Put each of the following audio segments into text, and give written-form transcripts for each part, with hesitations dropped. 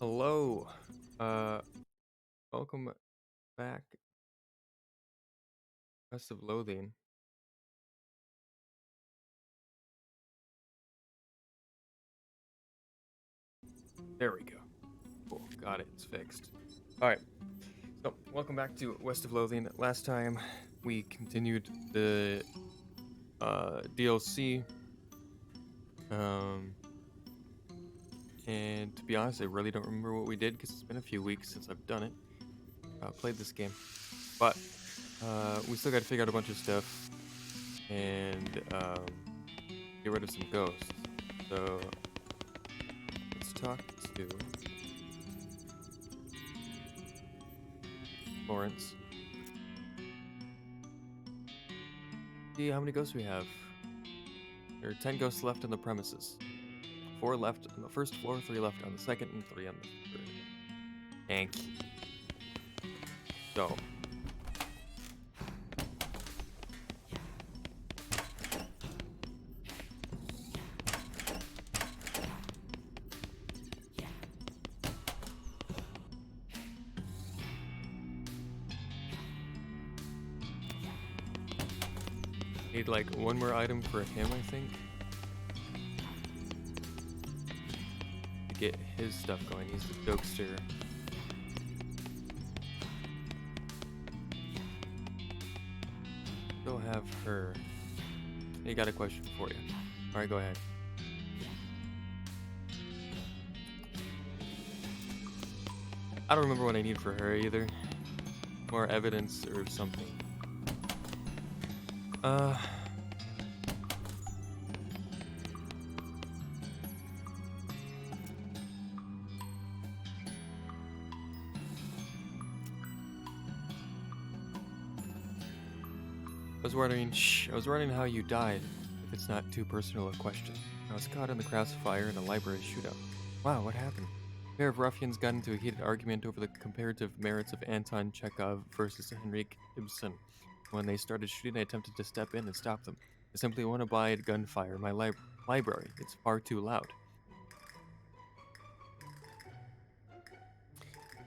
Hello. Uh, Welcome back. Best of Loathing. There we go. Cool. Got it. It's fixed. All right. So, welcome back to West of Loathing. Last time we continued the DLC. Um, and to be honest, I really don't remember what we did because it's been a few weeks since I've done it. Played this game, but we still got to figure out a bunch of stuff and get rid of some ghosts. So let's talk to Lawrence. See how many ghosts we have. There are 10 ghosts left on the premises. 4 left on the first floor, 3 left on the second, and 3 on the third. Thank you. So. Need like one more item for him, I think. To get his stuff going. He's the jokester. Still have her. He got a question for you. Alright, go ahead. I don't remember what I need for her either. More evidence or something. I was wondering how you died, if it's not too personal a question. I was caught in the crossfire in a library shootout. Wow, what happened? A pair of ruffians got into a heated argument over the comparative merits of Anton Chekhov versus Henrik Ibsen. When they started shooting, I attempted to step in and stop them. I simply want to buy gunfire in my library. It's far too loud.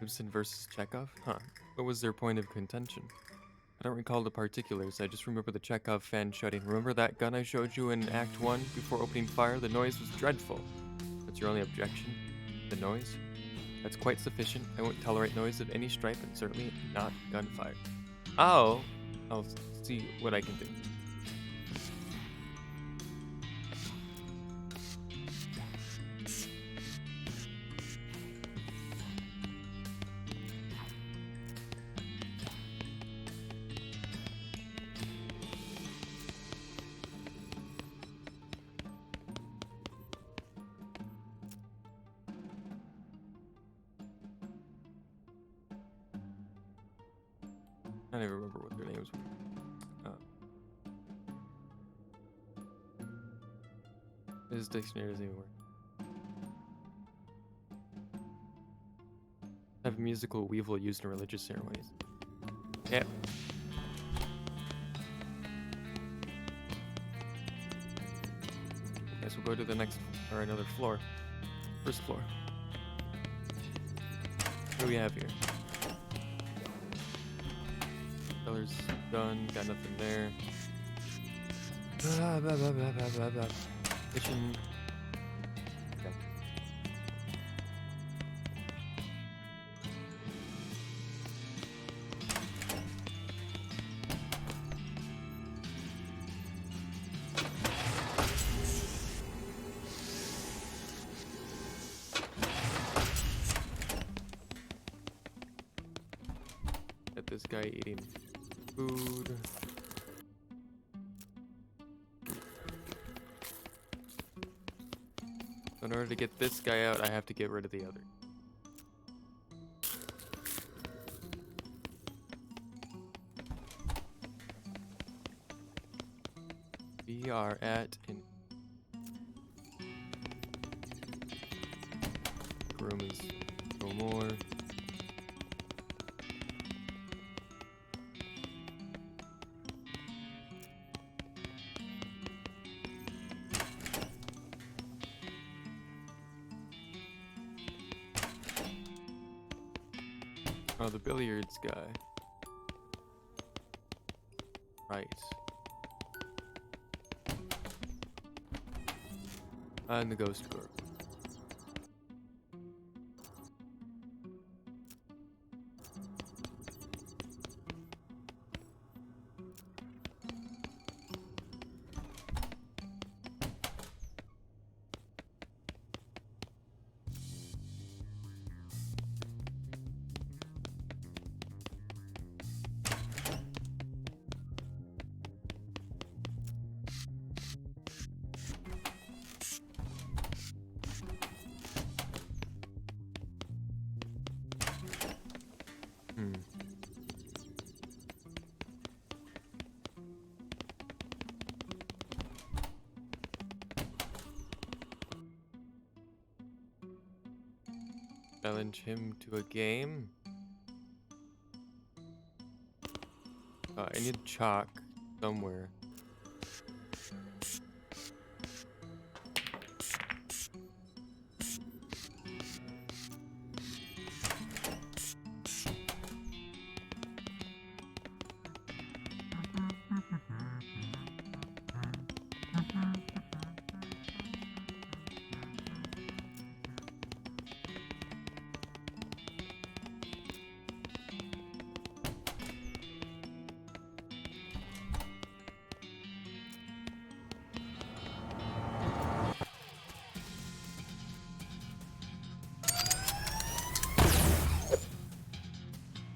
Ibsen versus Chekhov? Huh. What was their point of contention? I don't recall the particulars, I just remember the Chekhov fan shouting, "Remember that gun I showed you in Act 1 before opening fire? The noise was dreadful." That's your only objection? The noise? That's quite sufficient. I won't tolerate noise of any stripe and certainly not gunfire. Oh! I'll see what I can do. I don't even remember what their names were. This dictionary doesn't even work. Have a musical weevil used in religious ceremonies. Yeah. Guess we'll go to the next, or another floor. First floor. What do we have here? Color's done, got nothing there. Blah, blah, blah, blah, blah, blah, blah. Kitchen. Okay. Get this guy eating food. In order to get this guy out, I have to get rid of the other. We are at an room is no more. Oh, the billiards guy. Right. And the ghost girl. Hmm. Challenge him to a game. I need chalk somewhere.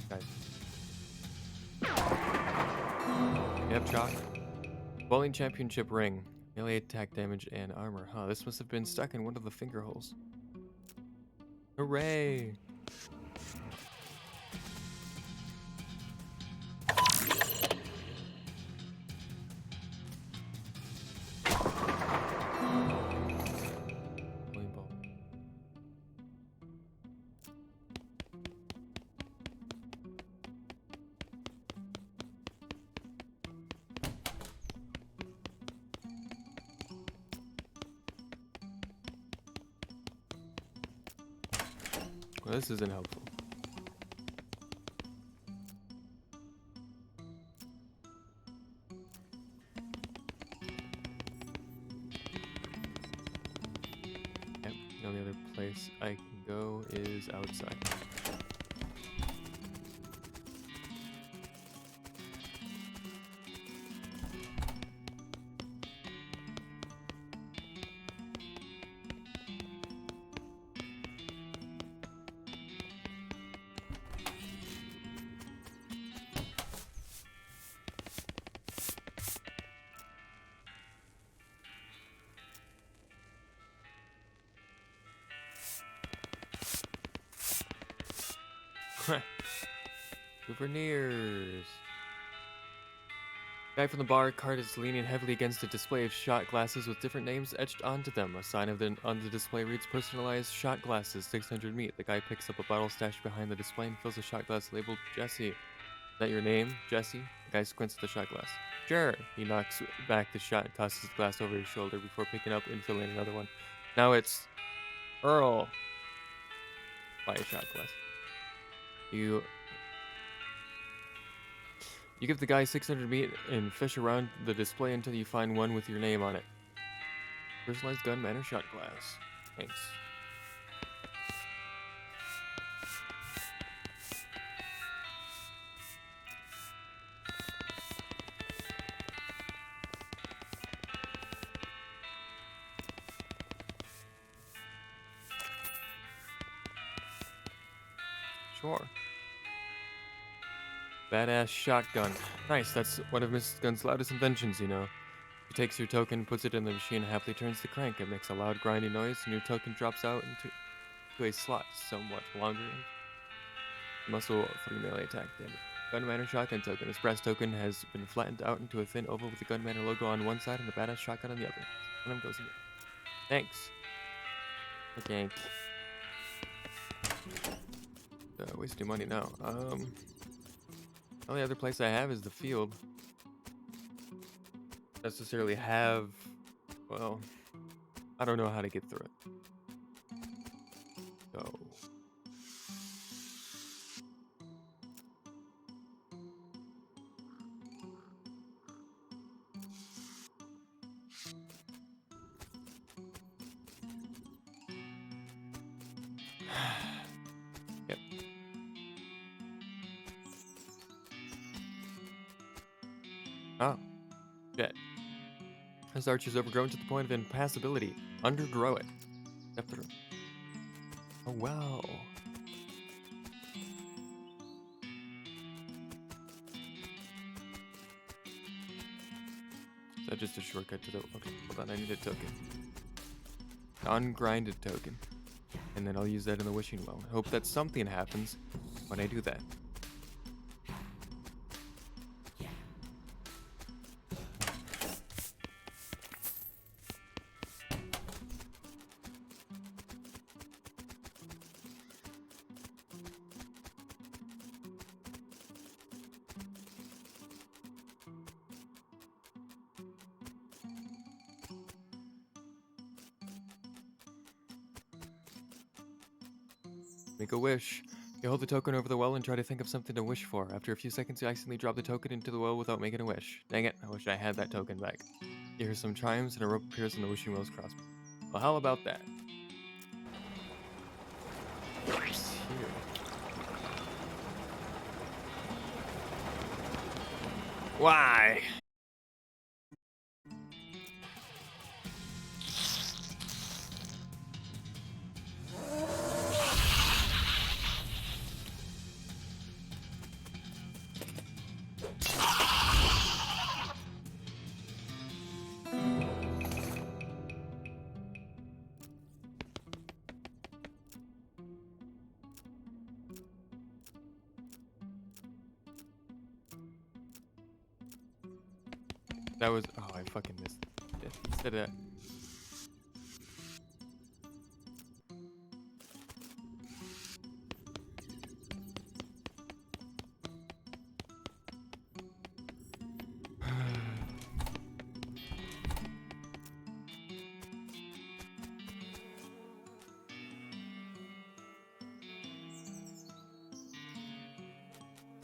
Guys. You have chalk? Bowling championship ring. Melee attack damage and armor. Huh, this must have been stuck in one of the finger holes. Hooray! Bowling ball. Well, this isn't helpful. Yep, the only other place I can go is outside. Souvenirs. Guy from the bar cart is leaning heavily against a display of shot glasses with different names etched onto them. A sign on the display reads "Personalized shot glasses, 600 meat." The guy picks up a bottle stashed behind the display and fills a shot glass labeled Jesse. Is that your name, Jesse? The guy squints at the shot glass. Sure. He knocks back the shot and tosses the glass over his shoulder before picking up and filling another one. Now it's Earl. Buy a shot glass. You give the guy 600 meat and fish around the display until you find one with your name on it. Personalized gunman or shot glass. Thanks. Sure. Badass shotgun. Nice, that's one of Mrs. Gunn's loudest inventions, you know. She takes your token, puts it in the machine, and happily turns the crank. It makes a loud grinding noise, and your token drops out into a slot somewhat longer. Muscle 3 melee attack damage. Gunman or shotgun token. His brass token has been flattened out into a thin oval with the Gunman logo on one side and the badass shotgun on the other. One of them goes in there. Thanks. Okay. Wasting money now. The only other place I have is the field. Necessarily have, well, I don't know how to get through it. So This arch is overgrown to the point of impassability. Undergrow it. Step through. Oh, well. Is that just a shortcut to the... Okay, hold on, I need a token. Ungrinded token. And then I'll use that in the wishing well. Hope that something happens when I do that. Make a wish. You hold the token over the well and try to think of something to wish for. After a few seconds, you accidentally drop the token into the well without making a wish. Dang it, I wish I had that token back. You hear some chimes and a rope appears in the wishing well's crossbar. Well, how about that? What's here? Why? That was... Oh, I fucking missed it. Instead of that...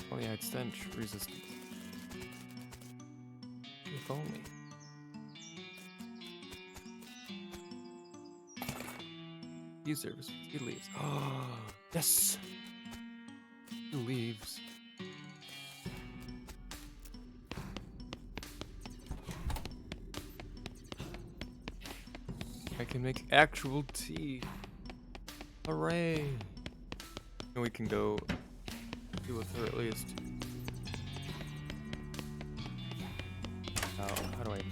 Oh yeah, it's stench resistant. If only. View service. He leaves. Oh, yes! He leaves. I can make actual tea. Hooray! And we can go deal with her at least. How do I move?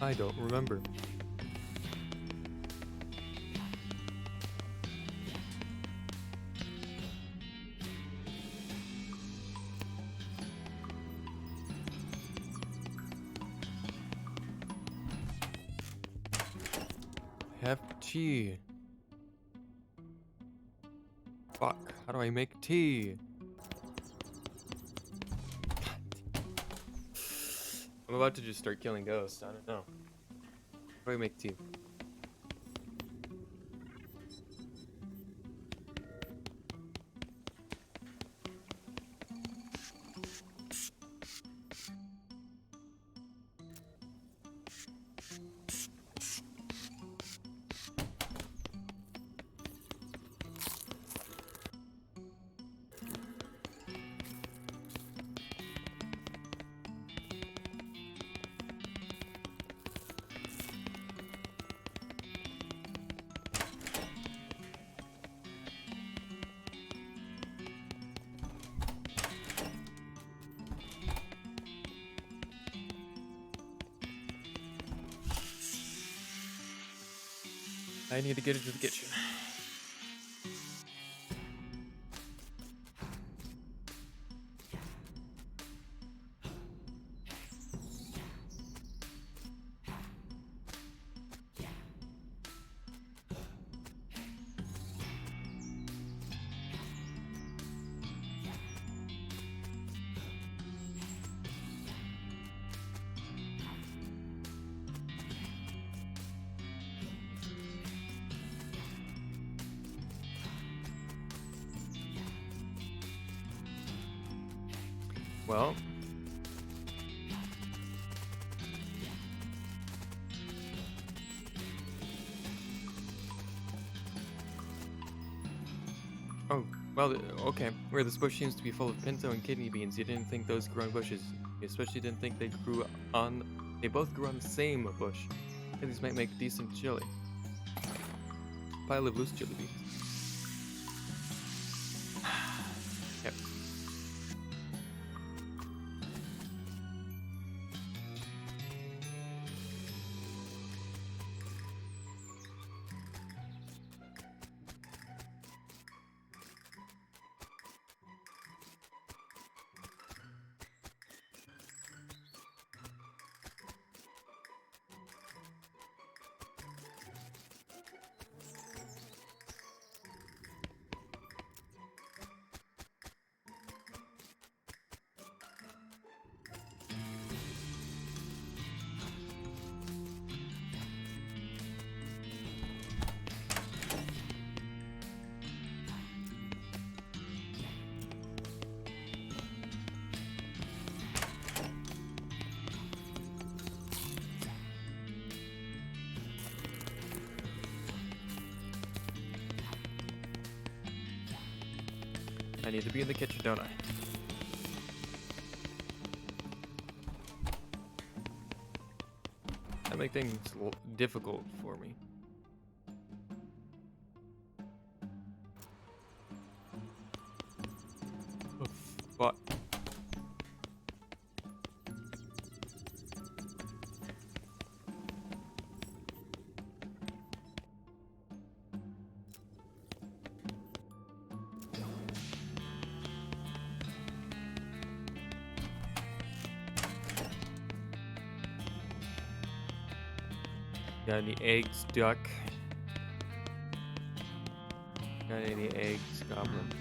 I don't remember. Have tea. Fuck. How do I make tea? I'm about to just start killing ghosts. I don't know. How do I make tea? I need to get into the kitchen. Well, Well, okay. Where this bush seems to be full of pinto and kidney beans, you didn't think those grew on bushes. You especially didn't think they grew on. They both grew on the same bush. And these might make decent chili. Pile of loose chili beans. Yep. I need to be in the kitchen, don't I? That makes things difficult for me. Oh, fuck. Got any eggs, duck? Got any eggs, goblin?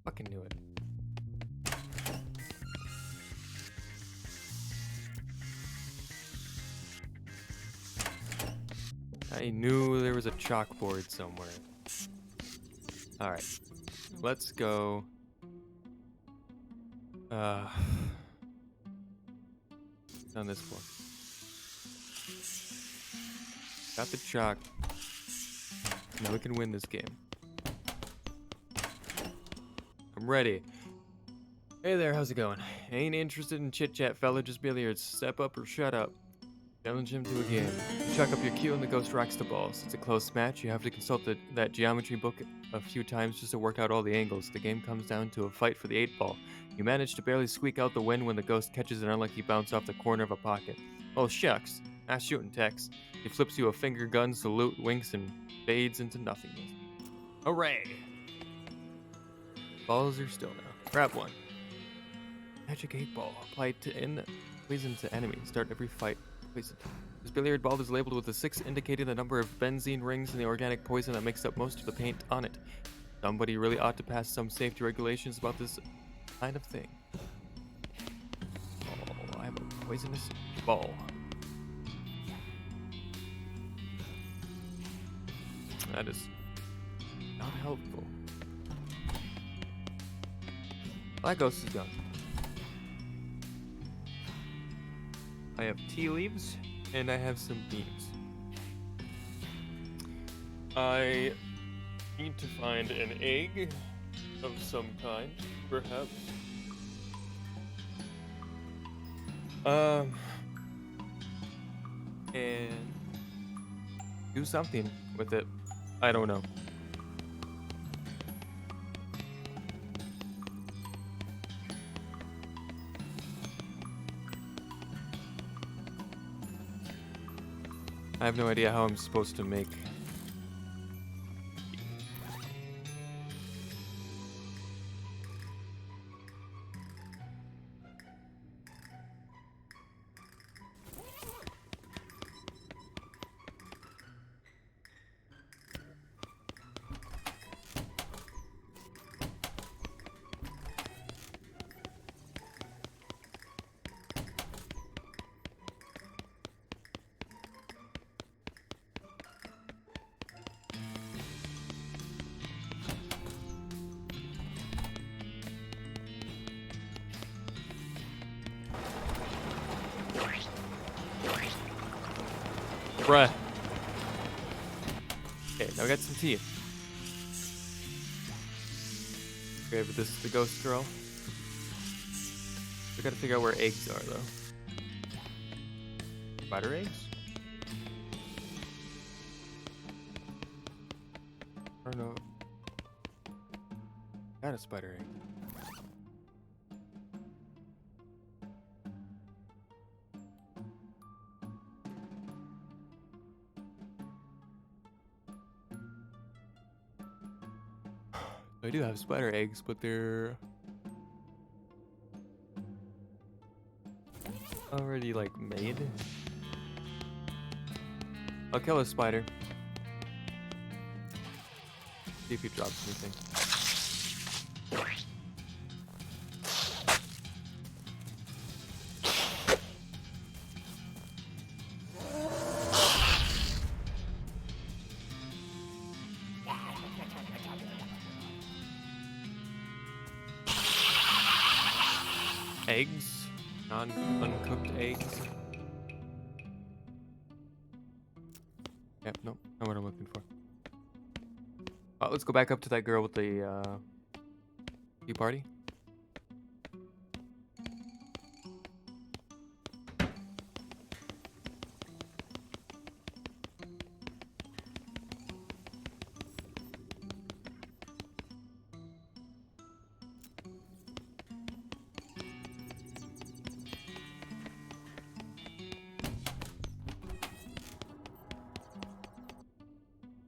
Fucking knew it. I knew there was a chalkboard somewhere. Alright. Let's go. Down this floor. Got the chalk. Now we can win this game. I'm ready. Hey there, how's it going? Ain't interested in chit-chat, fella, just billiards. Step up or shut up. Challenge him to a game. You chuck up your cue and the ghost rocks the balls. It's a close match. You have to consult that geometry book a few times just to work out all the angles. The game comes down to a fight for the 8-ball. You manage to barely squeak out the win when the ghost catches an unlucky bounce off the corner of a pocket. Oh shucks, ass shooting Tex. He flips you a finger gun, salute, winks, and fades into nothingness. Hooray! Balls are still now. Grab one. Magic 8-ball. Apply poison to enemies. Start every fight. Poison. This billiard ball is labeled with a 6 indicating the number of benzene rings and the organic poison that makes up most of the paint on it. Somebody really ought to pass some safety regulations about this kind of thing. Oh, I have a poisonous ball. That is not helpful. That ghost is gone. I have tea leaves, and I have some beans. I need to find an egg of some kind, perhaps. And do something with it. I don't know. I have no idea how I'm supposed to make... Bruh. Okay, now we got some tea. Okay, but this is the ghost girl. We gotta figure out where eggs are, though. Spider eggs? I don't know. Got a spider egg. I do have spider eggs, but they're already like made. I'll kill a spider. See if he drops anything. Eggs, uncooked eggs. Yep, nope, not what I'm looking for. Oh, let's go back up to that girl with the tea party.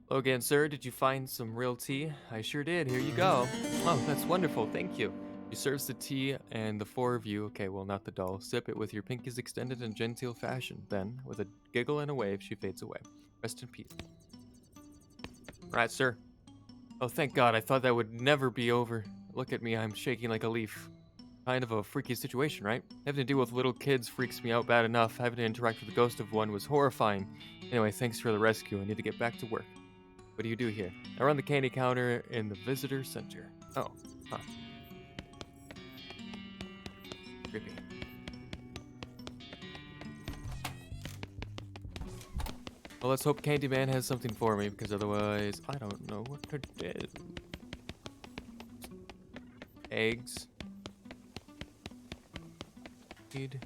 Hello again, sir. Did you find some real tea? I sure did. Here you go. Oh, that's wonderful. Thank you. She serves the tea, and the four of you, okay, well, not the doll, sip it with your pinkies extended in genteel fashion. Then, with a giggle and a wave, she fades away. Rest in peace. Right, sir. Oh, thank God. I thought that would never be over. Look at me. I'm shaking like a leaf. Kind of a freaky situation, right? Having to deal with little kids freaks me out bad enough. Having to interact with the ghost of one was horrifying. Anyway, thanks for the rescue. I need to get back to work. What do you do here? I run the candy counter in the visitor center. Oh, huh. Creepy. Well, let's hope Candyman has something for me, because otherwise, I don't know what to do. Eggs. Need.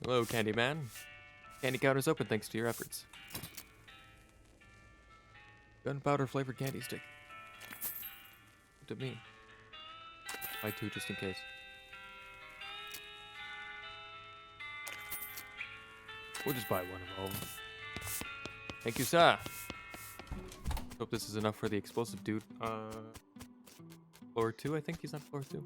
Hello, Candyman. Candy counter's open thanks to your efforts. Gunpowder flavored candy stick. Look at me. Buy two just in case. We'll just buy one of all. Thank you, sir. Hope this is enough for the explosive dude. Floor 2, I think he's on floor 2.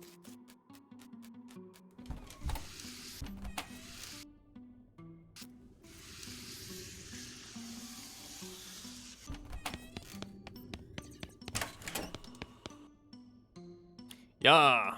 Yeah.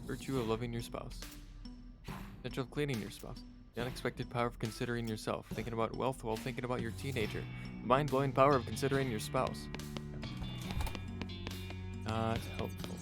Virtue of loving your spouse. Potential of cleaning your spouse. The unexpected power of considering yourself. Thinking about wealth while thinking about your teenager. The mind-blowing power of considering your spouse. Not helpful.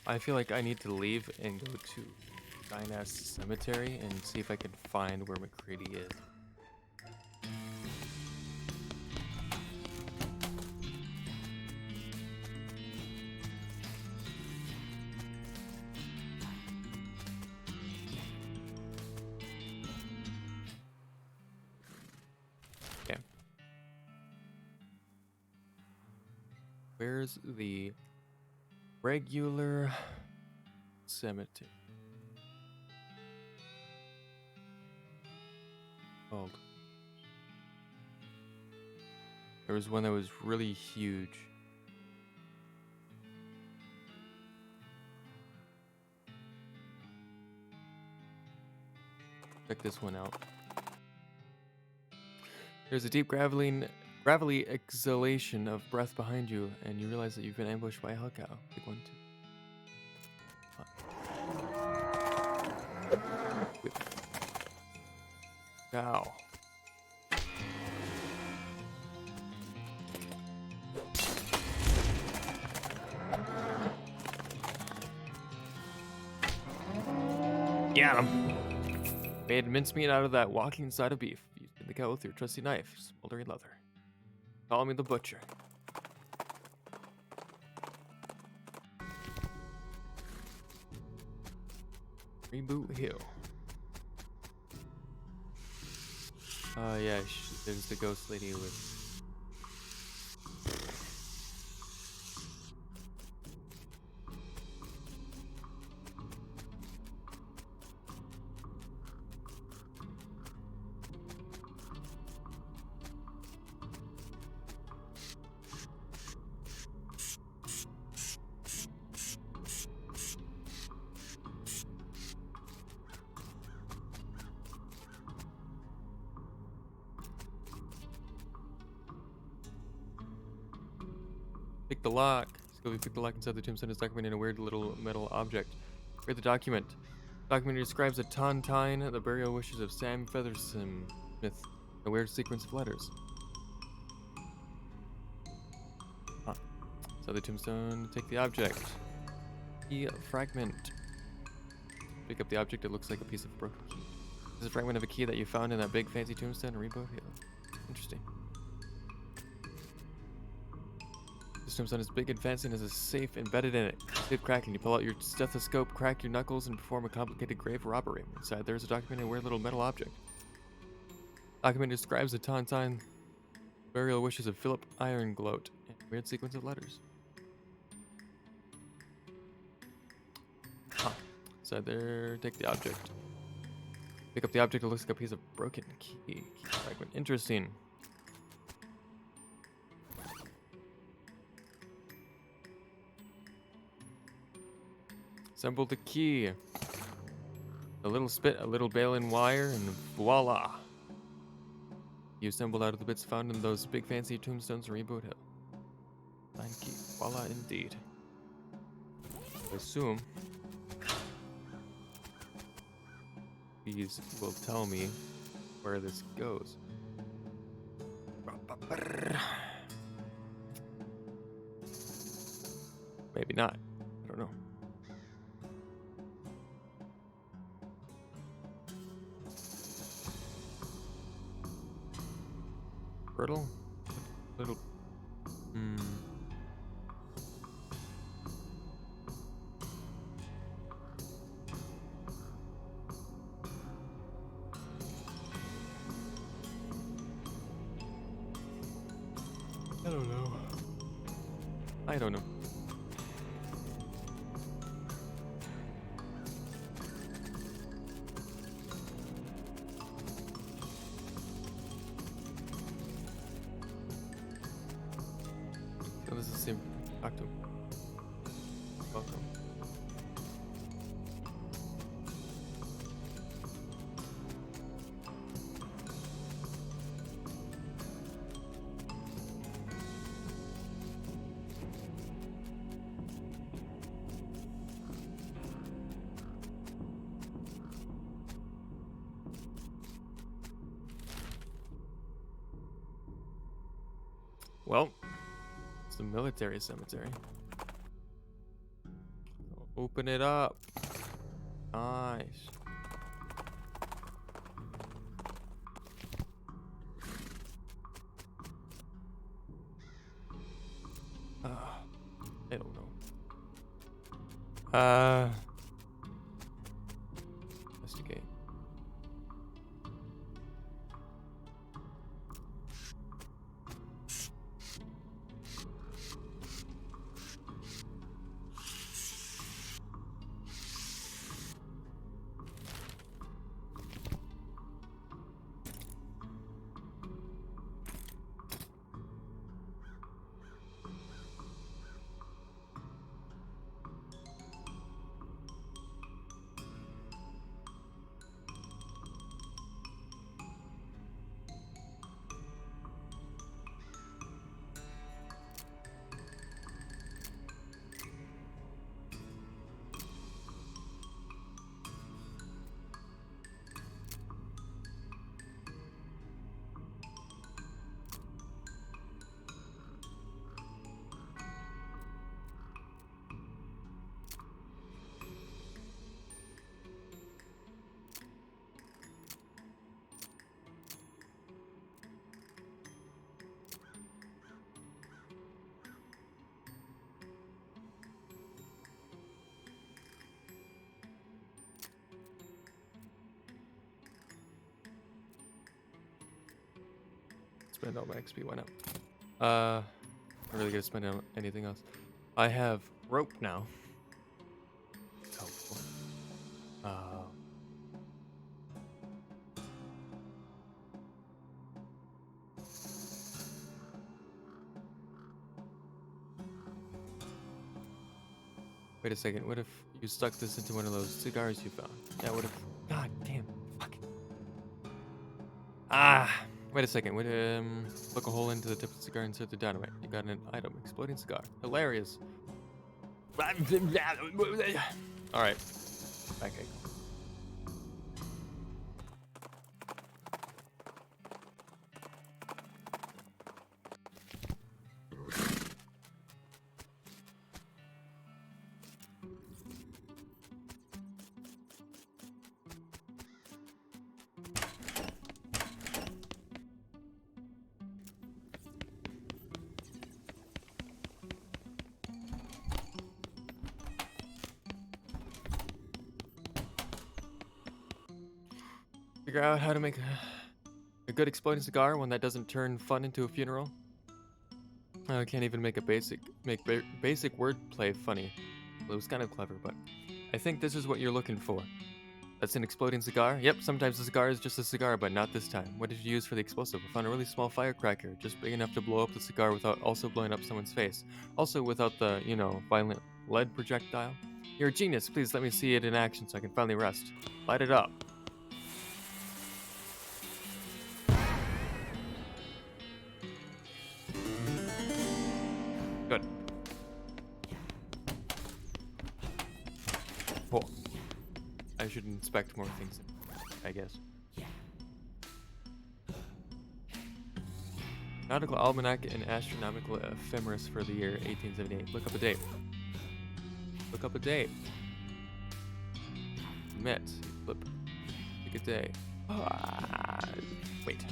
I feel like I need to leave and go to Giant-ass Cemetery and see if I can find where McCready is. Okay. Where's the regular cemetery? Called. There was one that was really huge. Check this one out. There's a deep gravelly exhalation of breath behind you, and you realize that you've been ambushed by a hell cow. Big one, too. Cow. Get him! Made mincemeat out of that walking side of beef. You skin the cow with your trusty knife, smoldering leather. Call me the butcher. Reboot Hill. Yeah, there's the ghost lady with... Pick the lock. Sylvie picked the lock inside the tombstone is documenting a weird little metal object. Read the document. Document describes a tontine, the burial wishes of Sam Feathersmith, a weird sequence of letters. Huh. Inside the tombstone, take the object. Key fragment. Pick up the object, it looks like a piece of broken key. This is a fragment of a key that you found in that big fancy tombstone in Rainbow Hill. Interesting. This tombstone is big and fancy and has a safe embedded in it. Safe cracking. You pull out your stethoscope, crack your knuckles, and perform a complicated grave robbery. Inside there is a document and a weird little metal object. Document describes the tontine burial wishes of Philip Irongloat and a weird sequence of letters. Huh. Inside there, take the object. Pick up the object, it looks like a piece of broken key fragment. Interesting. Assemble the key. A little spit, a little bale and wire, and voila! You assembled out of the bits found in those big fancy tombstones in Reboot Hill. Fine key. Voila indeed. I assume these will tell me where this goes. Maybe not. I don't know. Brittle? Little. I don't know. I don't know. So this is the same. Talk to him. Welcome. Well, it's the military cemetery. Open it up. Nice. I don't know. Investigate. Spend all my XP. Why not? I'm really gonna spend it on anything else. I have rope now. It's helpful. Wait a second. What if you stuck this into one of those cigars you found? Yeah. What if? God damn. Fuck. Wait a second. Poke a hole into the tip of the cigar and insert the dynamite. You got an item. Exploding cigar. Hilarious. All right. Back I go. Figure out how to make a good exploding cigar, one that doesn't turn fun into a funeral. I can't even make basic wordplay funny. Well, it was kind of clever, but I think this is what you're looking for. That's an exploding cigar? Yep, sometimes a cigar is just a cigar, but not this time. What did you use for the explosive? I found a really small firecracker, just big enough to blow up the cigar without also blowing up someone's face. Also without the, violent lead projectile. You're a genius. Please let me see it in action so I can finally rest. Light it up. Good. Cool. I should inspect more things, I guess. Nautical Almanac and Astronomical Ephemeris for the year 1878. Look up a date. Look up a date. Met. Flip. Pick a day. Wait.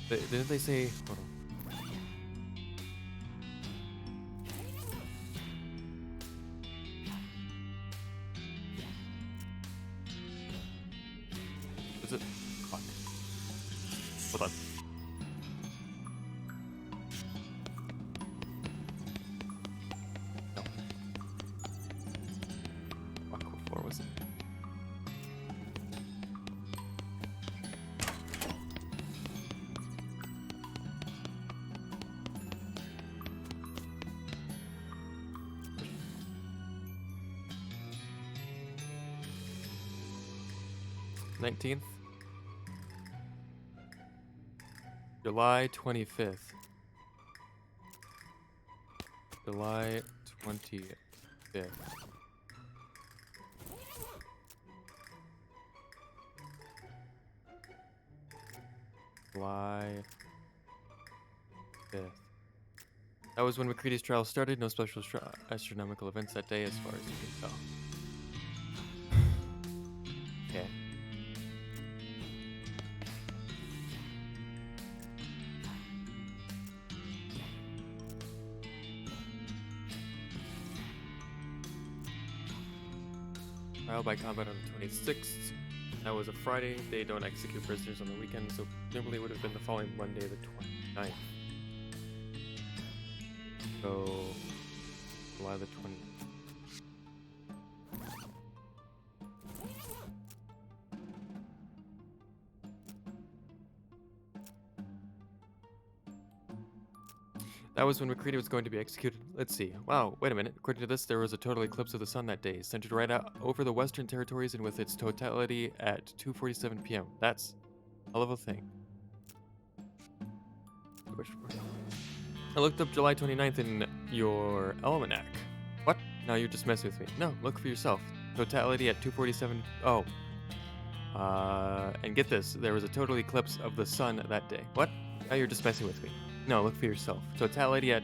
Didn't they say... Hold on. Is it? Fuck. Hold on. No. Fuck, what floor was it? '19th? July 25th. July 25th. July 5th. That was when McCready's trial started. No special astronomical events that day, as far as you can tell. Okay. Trial by combat on the 26th. That was a Friday. They don't execute prisoners on the weekend, so presumably would have been the following Monday, the 29th. So, July the 20th. That was when McCready was going to be executed. Let's see. Wow, wait a minute. According to this, there was a total eclipse of the sun that day, centered right out over the Western Territories and with its totality at 2:47 p.m. That's a hell of a thing. I looked up July 29th in your almanac. What? No, you're just messing with me. No, look for yourself. Totality at 2:47. Oh. And get this. There was a total eclipse of the sun that day. What? Now you're just messing with me. No, look for yourself. Totality at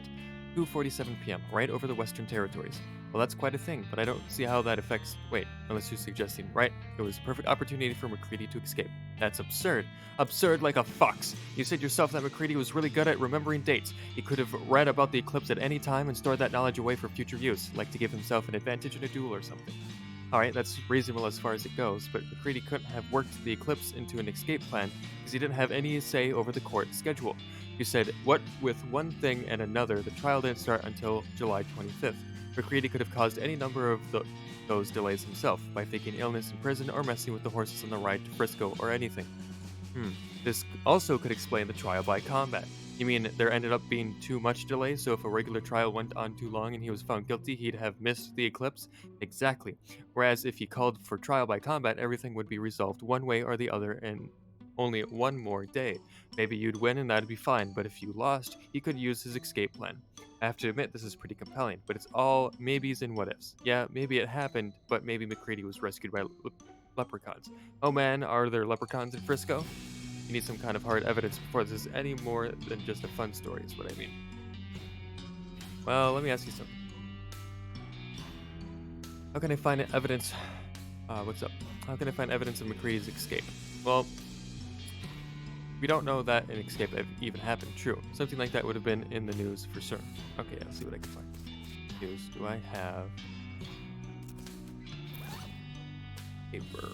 2:47 p.m., right over the Western Territories. Well, that's quite a thing, but I don't see how that affects... Wait, unless you're suggesting, right? It was a perfect opportunity for McCready to escape. That's absurd. Absurd like a fox. You said yourself that McCready was really good at remembering dates. He could have read about the eclipse at any time and stored that knowledge away for future use, like to give himself an advantage in a duel or something. Alright, that's reasonable as far as it goes, but McCready couldn't have worked the eclipse into an escape plan because he didn't have any say over the court schedule. You said, what with one thing and another, the trial didn't start until July 25th. McCready could have caused any number of those delays himself, by faking illness in prison or messing with the horses on the ride to Frisco or anything. This also could explain the trial by combat. You mean there ended up being too much delay, so if a regular trial went on too long and he was found guilty, he'd have missed the eclipse? Exactly. Whereas if he called for trial by combat, everything would be resolved one way or the other in only one more day. Maybe you'd win and that'd be fine, but if you lost, he could use his escape plan. I have to admit, this is pretty compelling, but it's all maybes and what ifs. Yeah, maybe it happened, but maybe McCready was rescued by leprechauns. Oh man, are there leprechauns in Frisco? You need some kind of hard evidence before this is any more than just a fun story, is what I mean. Well, let me ask you something. How can I find evidence... what's up? How can I find evidence of McCready's escape? Well, we don't know that an escape even happened. True. Something like that would have been in the news for certain. Okay, let's see what I can find. News. Do I have... paper?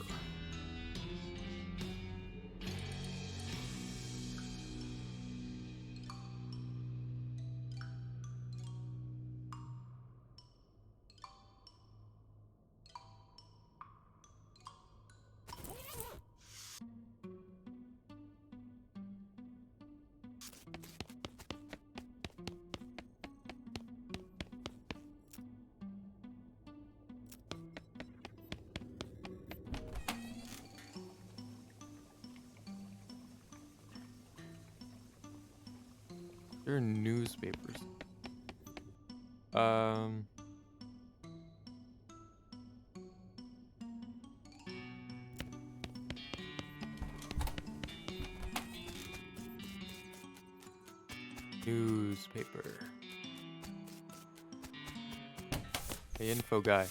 There are newspapers. Newspaper. The info guy.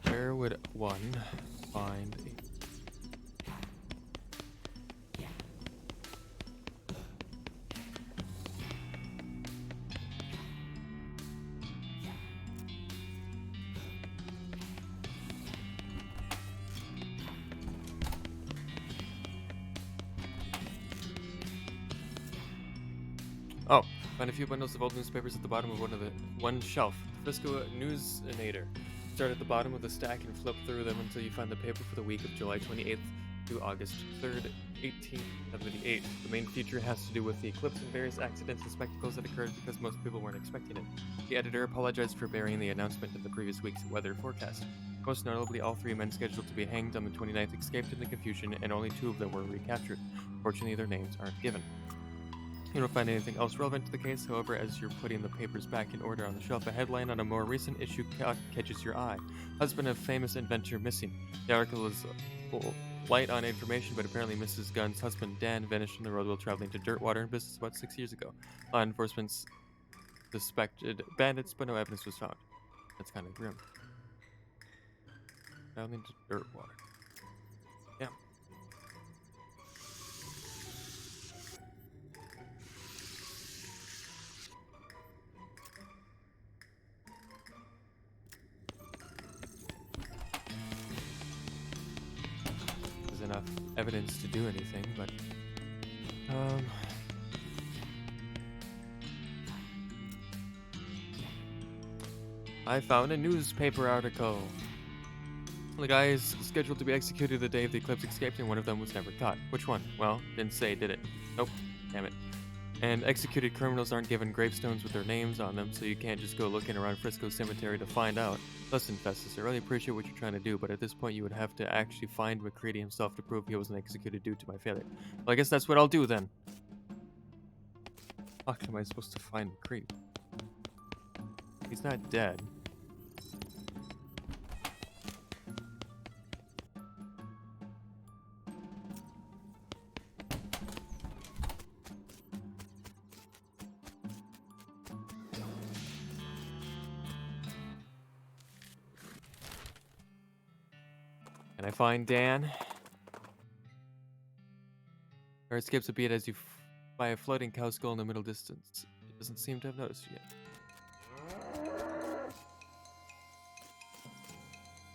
Where would one find a... Oh, find a few bundles of old newspapers at the bottom of one shelf. Frisco Newsinator. Start at the bottom of the stack and flip through them until you find the paper for the week of July 28th to August 3rd, 1878. The main feature has to do with the eclipse and various accidents and spectacles that occurred because most people weren't expecting it. The editor apologized for burying the announcement of the previous week's weather forecast. Most notably, all 3 men scheduled to be hanged on the 29th escaped in the confusion, and only 2 of them were recaptured. Fortunately, their names aren't given. You don't find anything else relevant to the case, however, as you're putting the papers back in order on the shelf, a headline on a more recent issue catches your eye. Husband of famous inventor missing. The article is light on information, but apparently Mrs. Gunn's husband, Dan, vanished on the road while traveling to Dirtwater in business about 6 years ago. Law enforcement suspected bandits, but no evidence was found. That's kind of grim. Traveling to Dirtwater. Yeah. Enough evidence to do anything, but I found a newspaper article. The guy is scheduled to be executed the day of the eclipse escaped, and one of them was never caught. Which one? Well, didn't say, did it? Nope. Damn it. And executed criminals aren't given gravestones with their names on them, so you can't just go looking around Frisco Cemetery to find out. Listen, Festus, I really appreciate what you're trying to do, but at this point you would have to actually find McCready himself to prove he wasn't executed due to my failure. Well, I guess that's what I'll do then. How am I supposed to find McCready? He's not dead. Can I find Dan? Or it skips a beat as you by a floating cow skull in the middle distance. It doesn't seem to have noticed you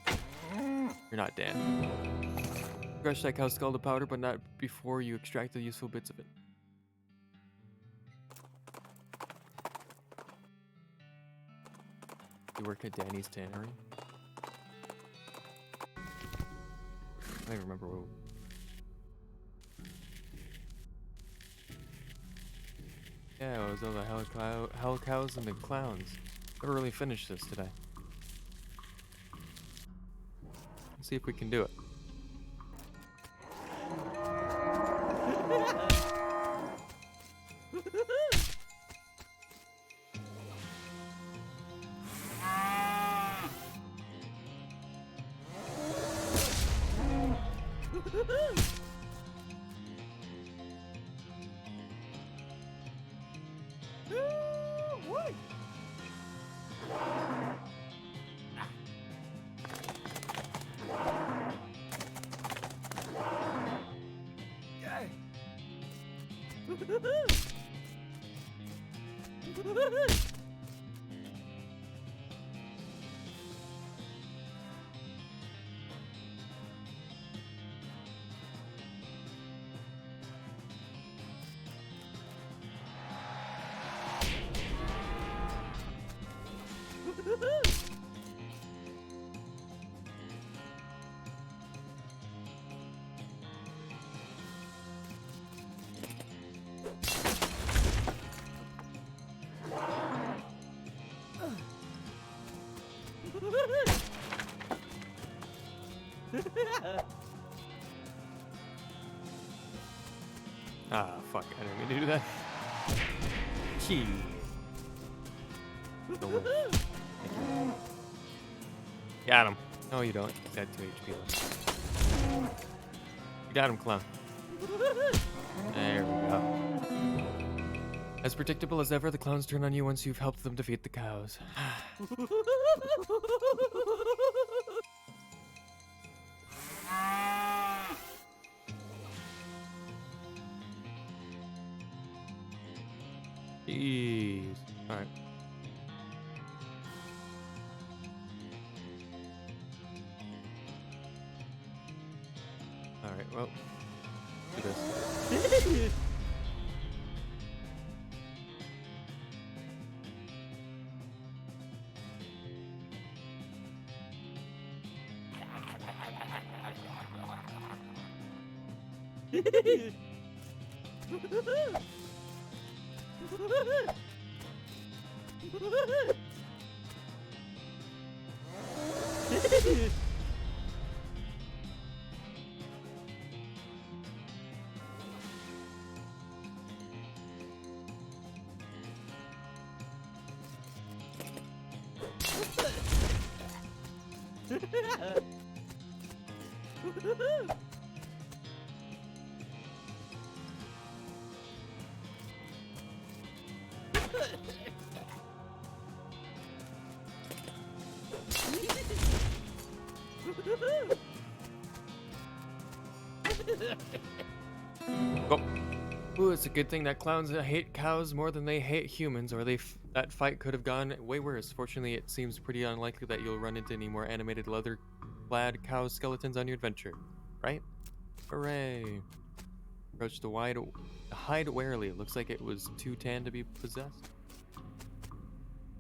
yet. You're not Dan. Crush that cow skull to powder, but not before you extract the useful bits of it. You work at Danny's Tannery? I don't even remember what... Yeah, it was all the hell cows and the clowns. Never really finished this today. Let's see if we can do it. Ah, fuck. I didn't mean to do that. Key. The wolf. Got him. No, you don't. He's got 2 HP left. You got him, clown. There we go. As predictable as ever, the clowns turn on you once you've helped them defeat the cows. Jeez. Alright. Alright, well. Do this. Go. Ooh, it's a good thing that clowns hate cows more than they hate humans, or that fight could have gone way worse. Fortunately, it seems pretty unlikely that you'll run into any more animated leather-clad cow skeletons on your adventure, right? Hooray! Approach the hide warily. It looks like it was too tan to be possessed.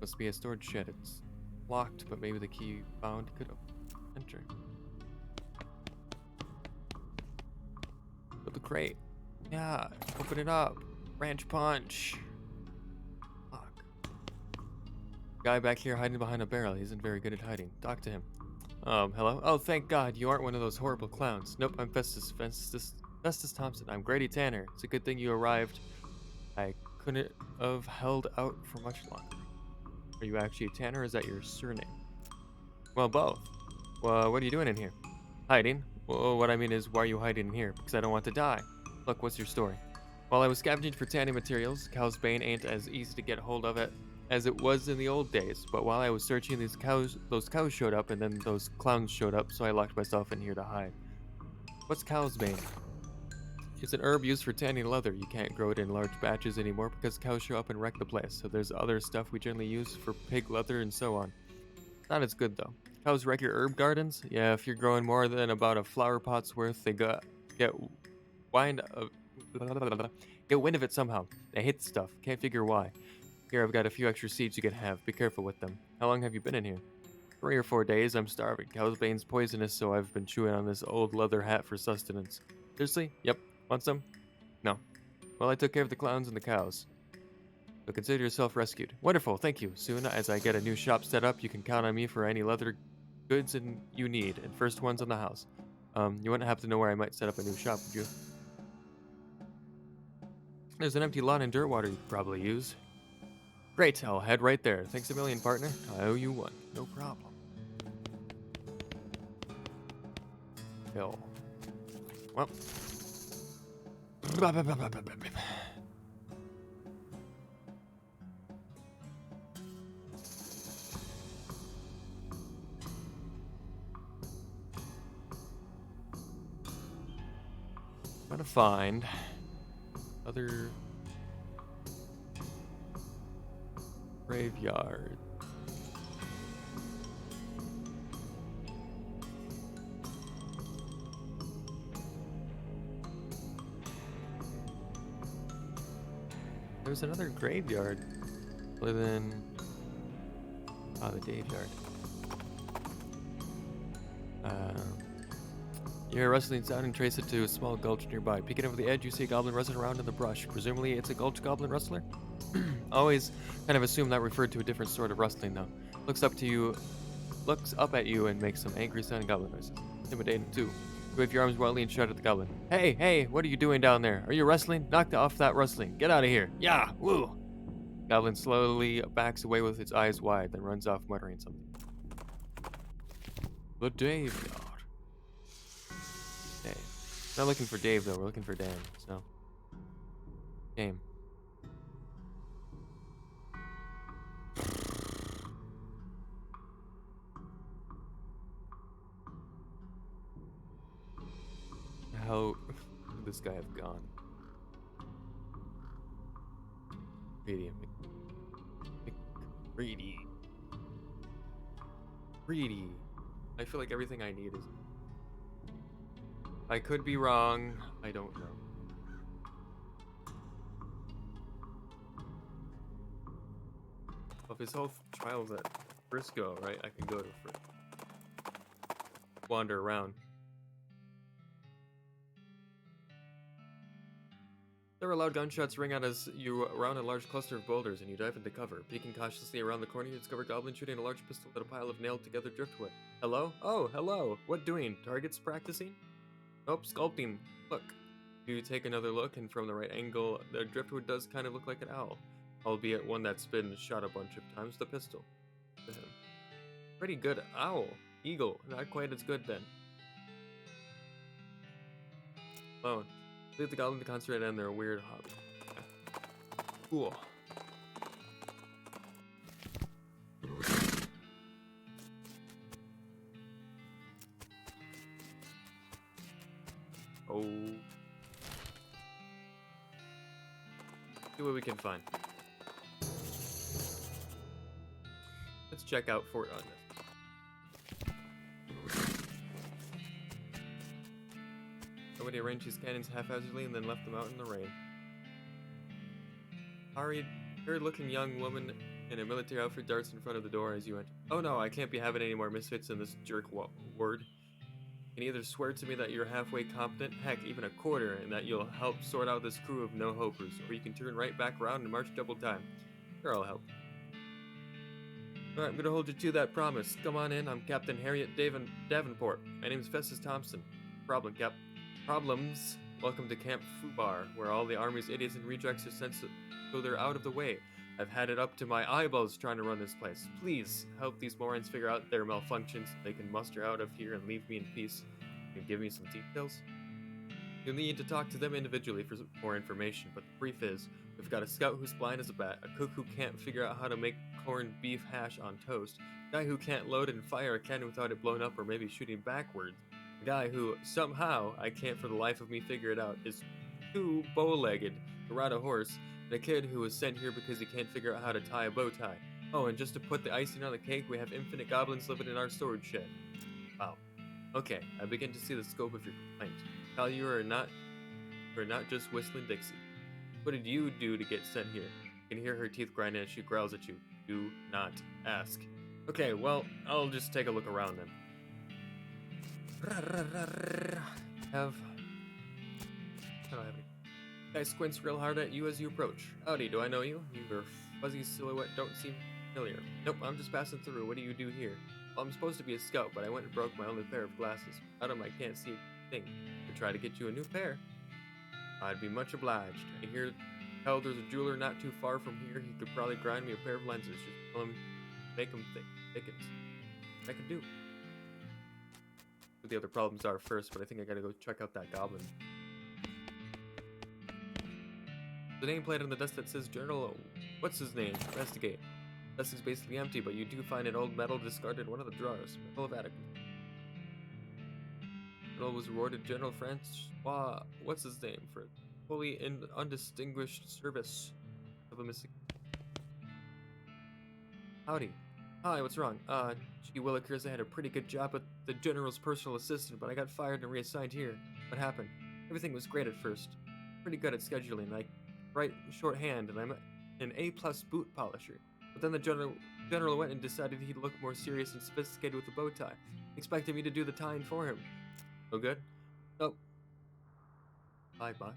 Must be a storage shed. It's locked, but maybe the key found could enter. Put the crate. Yeah, open it up. Ranch punch. Fuck. Guy back here hiding behind a barrel. He isn't very good at hiding. Talk to him. Hello? Oh, thank God, you aren't one of those horrible clowns. Nope, I'm Festus Thompson. I'm Grady Tanner. It's a good thing you arrived. I couldn't have held out for much longer. Are you actually Tanner, or is that your surname? Well, both. Well, what are you doing in here? Hiding? Well, what I mean is, why are you hiding in here? Because I don't want to die. Look, what's your story? While I was scavenging for tanning materials, cow's bane ain't as easy to get hold of it as it was in the old days. But while I was searching, those cows showed up, and then those clowns showed up, so I locked myself in here to hide. What's cow's bane? It's an herb used for tanning leather. You can't grow it in large batches anymore because cows show up and wreck the place. So there's other stuff we generally use for pig leather and so on. Not as good though. Cows wreck your herb gardens? Yeah, if you're growing more than about a flower pot's worth, they get wind of it somehow. They hate the stuff. Can't figure why. Here, I've got a few extra seeds you can have. Be careful with them. How long have you been in here? 3 or 4 days. I'm starving. Cow's bane's poisonous, so I've been chewing on this old leather hat for sustenance. Seriously? Yep. Want some? No. Well, I took care of the clowns and the cows. So consider yourself rescued. Wonderful, thank you. Soon as I get a new shop set up, you can count on me for any leather goods you need, and first ones on the house. You wouldn't happen to know where I might set up a new shop, would you? There's an empty lot in Dirtwater you could probably use. Great, I'll head right there. Thanks a million, partner. I owe you one. No problem. Hill. Well. Gotta find other Graveyard. There's another graveyard. Other than... Oh, the graveyard. You hear a rustling sound and trace it to a small gulch nearby. Peeking over the edge, you see a goblin rustling around in the brush. Presumably, it's a gulch goblin rustler? Always kind of assume that referred to a different sort of rustling, though. Looks up at you and makes some angry sounding goblin noises. Intimidating, too. You wave your arms wildly and shout at the goblin. Hey, hey, what are you doing down there? Are you rustling? Knock off that rustling. Get out of here. Yeah, woo! Goblin slowly backs away with its eyes wide, then runs off muttering something. The Dave Yard. Dave. Not looking for Dave, though. We're looking for Dan, so. Game. How could this guy have gone? Greedy. I feel like everything I need is... I could be wrong. I don't know. If his whole trial's at Frisco, right? I can go to wander around. Several loud gunshots ring out as you round a large cluster of boulders and you dive into cover. Peeking cautiously around the corner, you discover Goblin shooting a large pistol at a pile of nailed-together driftwood. Hello? Oh, hello. What doing? Targets practicing? Nope, sculpting. Look. You take another look, and from the right angle, the driftwood does kind of look like an owl, albeit one that's been shot a bunch of times. The pistol. Pretty good owl. Eagle. Not quite as good then. Alone. Leave the goblin to concentrate on their weird hobby. Cool. Oh. See what we can find. Let's check out Fort on this. Somebody arranged his cannons haphazardly and then left them out in the rain. Hairy-looking young woman in a military outfit darts in front of the door as you enter. Oh no, I can't be having any more misfits in this jerk ward. You can either swear to me that you're halfway competent, heck, even a quarter, and that you'll help sort out this crew of no-hopers, or you can turn right back around and march double time. Sure, I'll help. Alright, I'm gonna hold you to that promise. Come on in, I'm Captain Harriet Davenport. My name's Festus Thompson. Problem, Cap. Problems. Welcome to Camp Fubar, where all the Army's idiots and rejects are sent so they're out of the way. I've had it up to my eyeballs trying to run this place. Please, help these morons figure out their malfunctions so they can muster out of here and leave me in peace. Can you give me some details? You'll need to talk to them individually for more information, but the brief is, we've got a scout who's blind as a bat, a cook who can't figure out how to make corned beef hash on toast, a guy who can't load and fire a cannon without it blown up or maybe shooting backwards, a guy who, somehow, I can't for the life of me figure it out, is too bow-legged to ride a horse, and a kid who was sent here because he can't figure out how to tie a bow tie. Oh, and just to put the icing on the cake, we have infinite goblins living in our storage shed. Wow. Okay, I begin to see the scope of your complaint. Pal, you're not just whistling Dixie. What did you do to get sent here? You can hear her teeth grinding as she growls at you. Do not ask. Okay, well, I'll just take a look around then. I don't have any. Guy squints real hard at you as you approach. Howdy, do I know you? Your fuzzy silhouette don't seem familiar. Nope, I'm just passing through. What do you do here? Well, I'm supposed to be a scout, but I went and broke my only pair of glasses. Out of them, I can't see a thing. To try to get you a new pair. I'd be much obliged. I hear tell there's a jeweler not too far from here. He could probably grind me a pair of lenses. Just tell him, make them thickens. I could do. What the other problems are first, but I think I gotta go check out that goblin. The nameplate on the desk that says Journal. What's his name? Investigate. The desk is basically empty, but you do find an old medal discarded in one of the drawers. Medal of Attic. Medal was awarded General Francois. What's his name? For fully undistinguished service of a missing. Howdy. Hi, what's wrong? Gee Willikers, I had a pretty good job with the General's personal assistant, but I got fired and reassigned here. What happened? Everything was great at first. Pretty good at scheduling, like write shorthand, and I'm an A-plus boot polisher. But then the general went and decided he'd look more serious and sophisticated with a bow tie, expecting me to do the tying for him. No good? Nope. Hi, boss.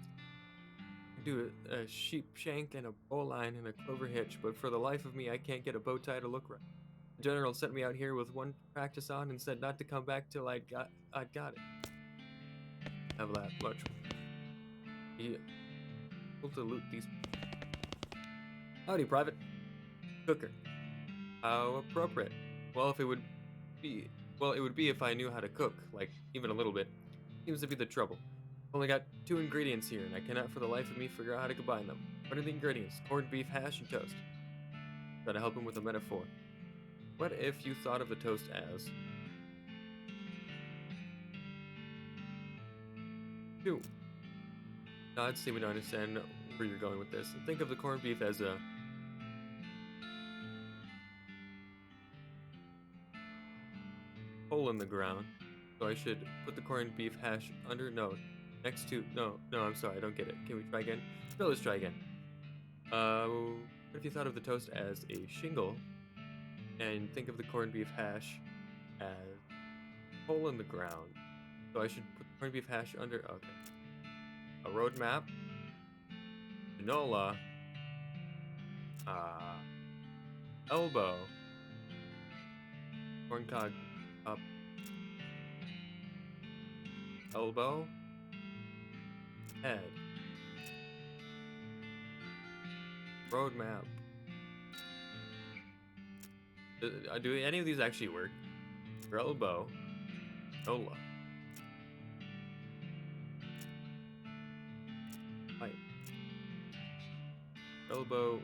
I do a sheep shank and a bowline and a clover hitch, but for the life of me, I can't get a bow tie to look right. The general sent me out here with one practice on and said not to come back till I'd got it. Have that much. Yeah. Able to loot these. Howdy, Private. Cooker. How appropriate. Well, it would be if I knew how to cook, like even a little bit. Seems to be the trouble. Only got 2 ingredients here, and I cannot for the life of me figure out how to combine them. What are the ingredients? Corned beef, hash, and toast. Try to help him with a metaphor. What if you thought of the toast as 2? No, I'd seem to understand where you're going with this. Think of the corned beef as a hole in the ground. So I should put the corned beef hash under? No. Next to? No, I'm sorry, I don't get it. Can we try again? No, let's try again. What if you thought of the toast as a shingle, and think of the corned beef hash as a hole in the ground? So I should put the corned beef hash under? Okay. A road map. Canola. Elbow. Corncob up. Elbow. Head. Road map. Do any of these actually work? Elbow. Nola. Pipe. Elbow.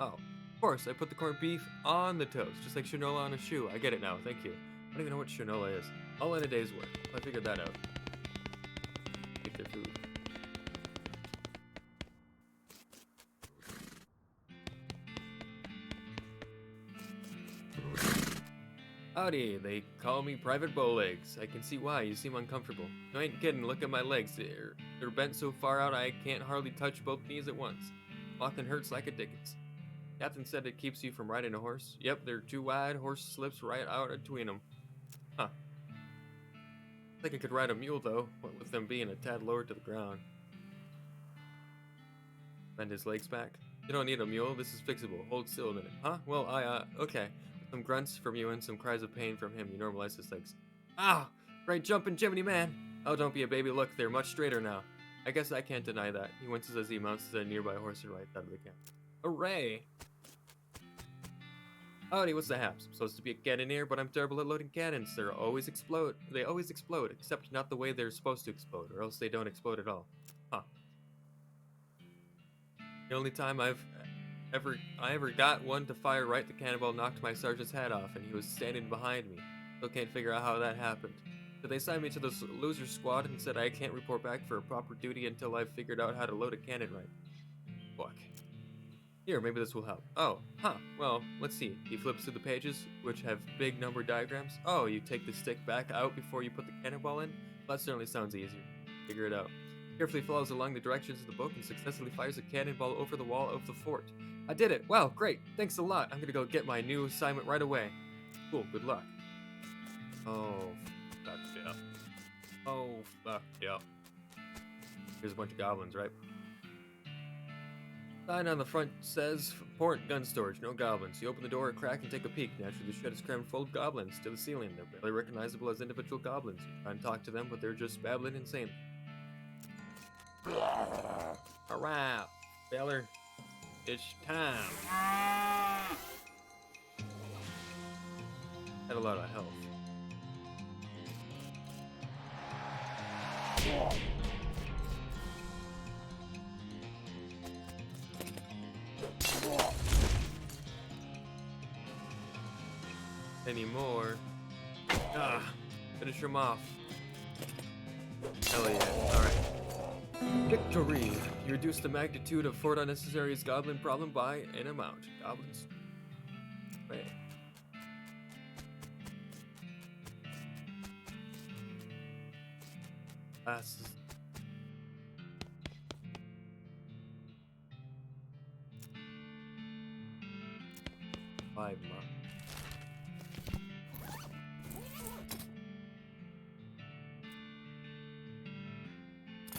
Oh, of course, I put the corned beef on the toast, just like shinola on a shoe. I get it now, thank you. I don't even know what shinola is. All in a day's work. I figured that out. Eat their food. Howdy, they call me Private Bowlegs. I can see why, you seem uncomfortable. No, I ain't kidding, look at my legs. They're bent so far out I can't hardly touch both knees at once. Walking hurts like a dickens. Captain said it keeps you from riding a horse. Yep, they're too wide, horse slips right out between them. Huh. I think I could ride a mule though, what with them being a tad lower to the ground. Bend his legs back. You don't need a mule, this is fixable. Hold still a minute. Huh? Well, okay. Some grunts from you and some cries of pain from him, you normalize his legs. Ah! Great jumping Jiminy man! Oh, don't be a baby, look, they're much straighter now. I guess I can't deny that. He winces as he mounts a nearby horse and rides out of the camp. Hooray! Howdy, what's the haps? I'm supposed to be a cannoneer, but I'm terrible at loading cannons. They always explode, except not the way they're supposed to explode, or else they don't explode at all. Huh. The only time I ever got one to fire right, the cannonball knocked my sergeant's hat off, and he was standing behind me. Still can't figure out how that happened. So they signed me to this loser squad and said I can't report back for a proper duty until I've figured out how to load a cannon right. Fuck. Here, maybe this will help. Oh, huh. Well, let's see. He flips through the pages, which have big number diagrams. Oh, you take the stick back out before you put the cannonball in? Well, that certainly sounds easier. Figure it out. Carefully follows along the directions of the book and successfully fires a cannonball over the wall of the fort. I did it! Wow, great! Thanks a lot! I'm gonna go get my new assignment right away. Cool, good luck. Oh, fucked up. Oh, fucked up. Here's a bunch of goblins, right? Sign on the front says, Port gun storage, no goblins. You open the door a crack and take a peek. Naturally, the shed is crammed full of goblins to the ceiling. They're barely recognizable as individual goblins. You try and talk to them, but they're just babbling insanely. Alright, feller. It's time. Had a lot of health. Any more? Ah, finish him off. Hell yeah. Alright. Victory! You reduced the magnitude of Fort Unnecessary's goblin problem by an amount. Goblins. Wait. Glasses. Five months.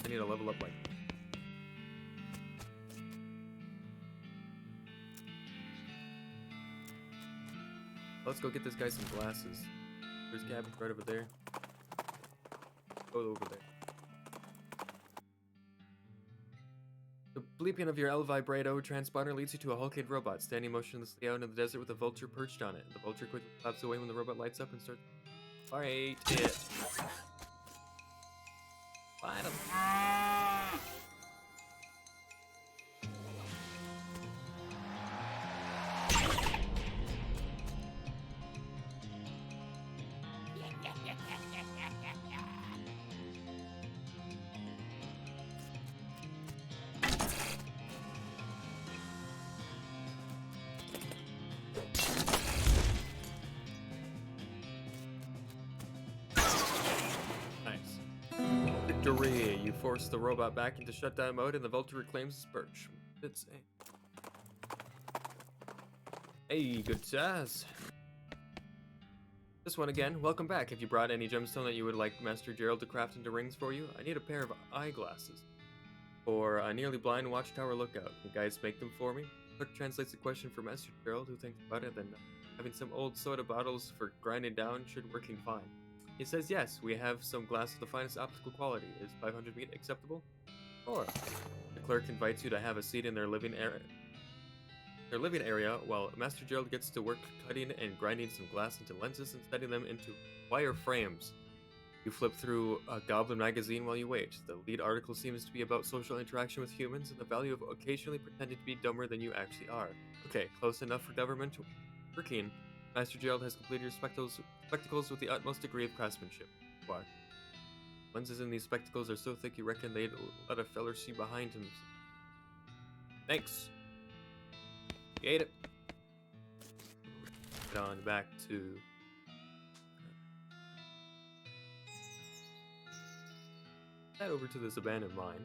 I need to level up like. Let's go get this guy some glasses. There's cabin right over there. Go over there. The bleeping of your L vibrato transponder leads you to a hulking robot standing motionlessly out in the desert with a vulture perched on it. The vulture quickly flaps away when the robot lights up and starts. Fight it. Fight him. Victory! You force the robot back into shutdown mode and the Vulture reclaims its perch. It's hey, good jazz. This one again, welcome back. Have you brought any gemstone that you would like Master Gerald to craft into rings for you? I need a pair of eyeglasses. For a nearly blind watchtower lookout. Can you guys make them for me? Clerk translates the question for Master Gerald, who thinks about it, then having some old soda bottles for grinding down should working fine. He says yes, we have some glass of the finest optical quality. Is 500 meat acceptable? Or the clerk invites you to have a seat in their living area while Master Gerald gets to work cutting and grinding some glass into lenses and setting them into wire frames. You flip through a Goblin magazine while you wait. The lead article seems to be about social interaction with humans and the value of occasionally pretending to be dumber than you actually are. Okay, close enough for government working. Master Gerald has completed your spectacles with the utmost degree of craftsmanship. Why? Lenses in these spectacles are so thick you reckon they'd let a feller see behind him. Thanks. You ate it. Get on back to... head over to this abandoned mine.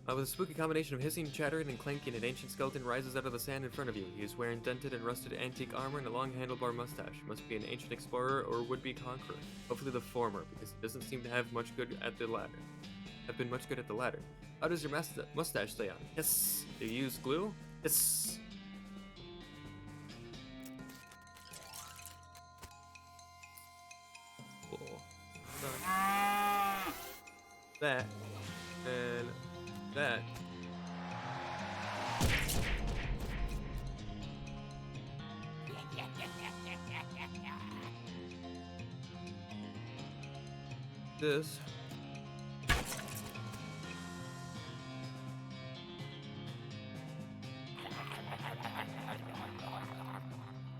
With a spooky combination of hissing, chattering, and clanking, an ancient skeleton rises out of the sand in front of you. He is wearing dented and rusted antique armor and a long handlebar mustache. He must be an ancient explorer or would-be conqueror. Hopefully the former, because he doesn't seem to have much good at the latter. How does your mustache stay on? Yes. Do you use glue? Yes. Cool. That and that. This.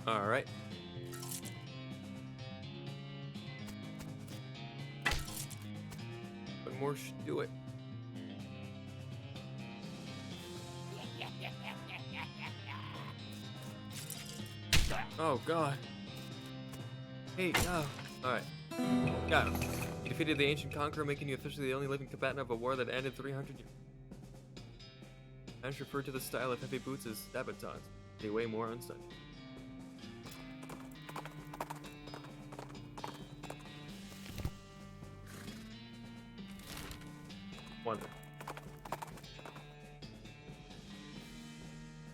All right. But more should do it. Oh god. Hey, oh. Alright. Got him. You defeated the ancient conqueror, making you officially the only living combatant of a war that ended 300 years. Spanish referred to the style of heavy boots as sabatons. They weigh more unsuch. Wonder.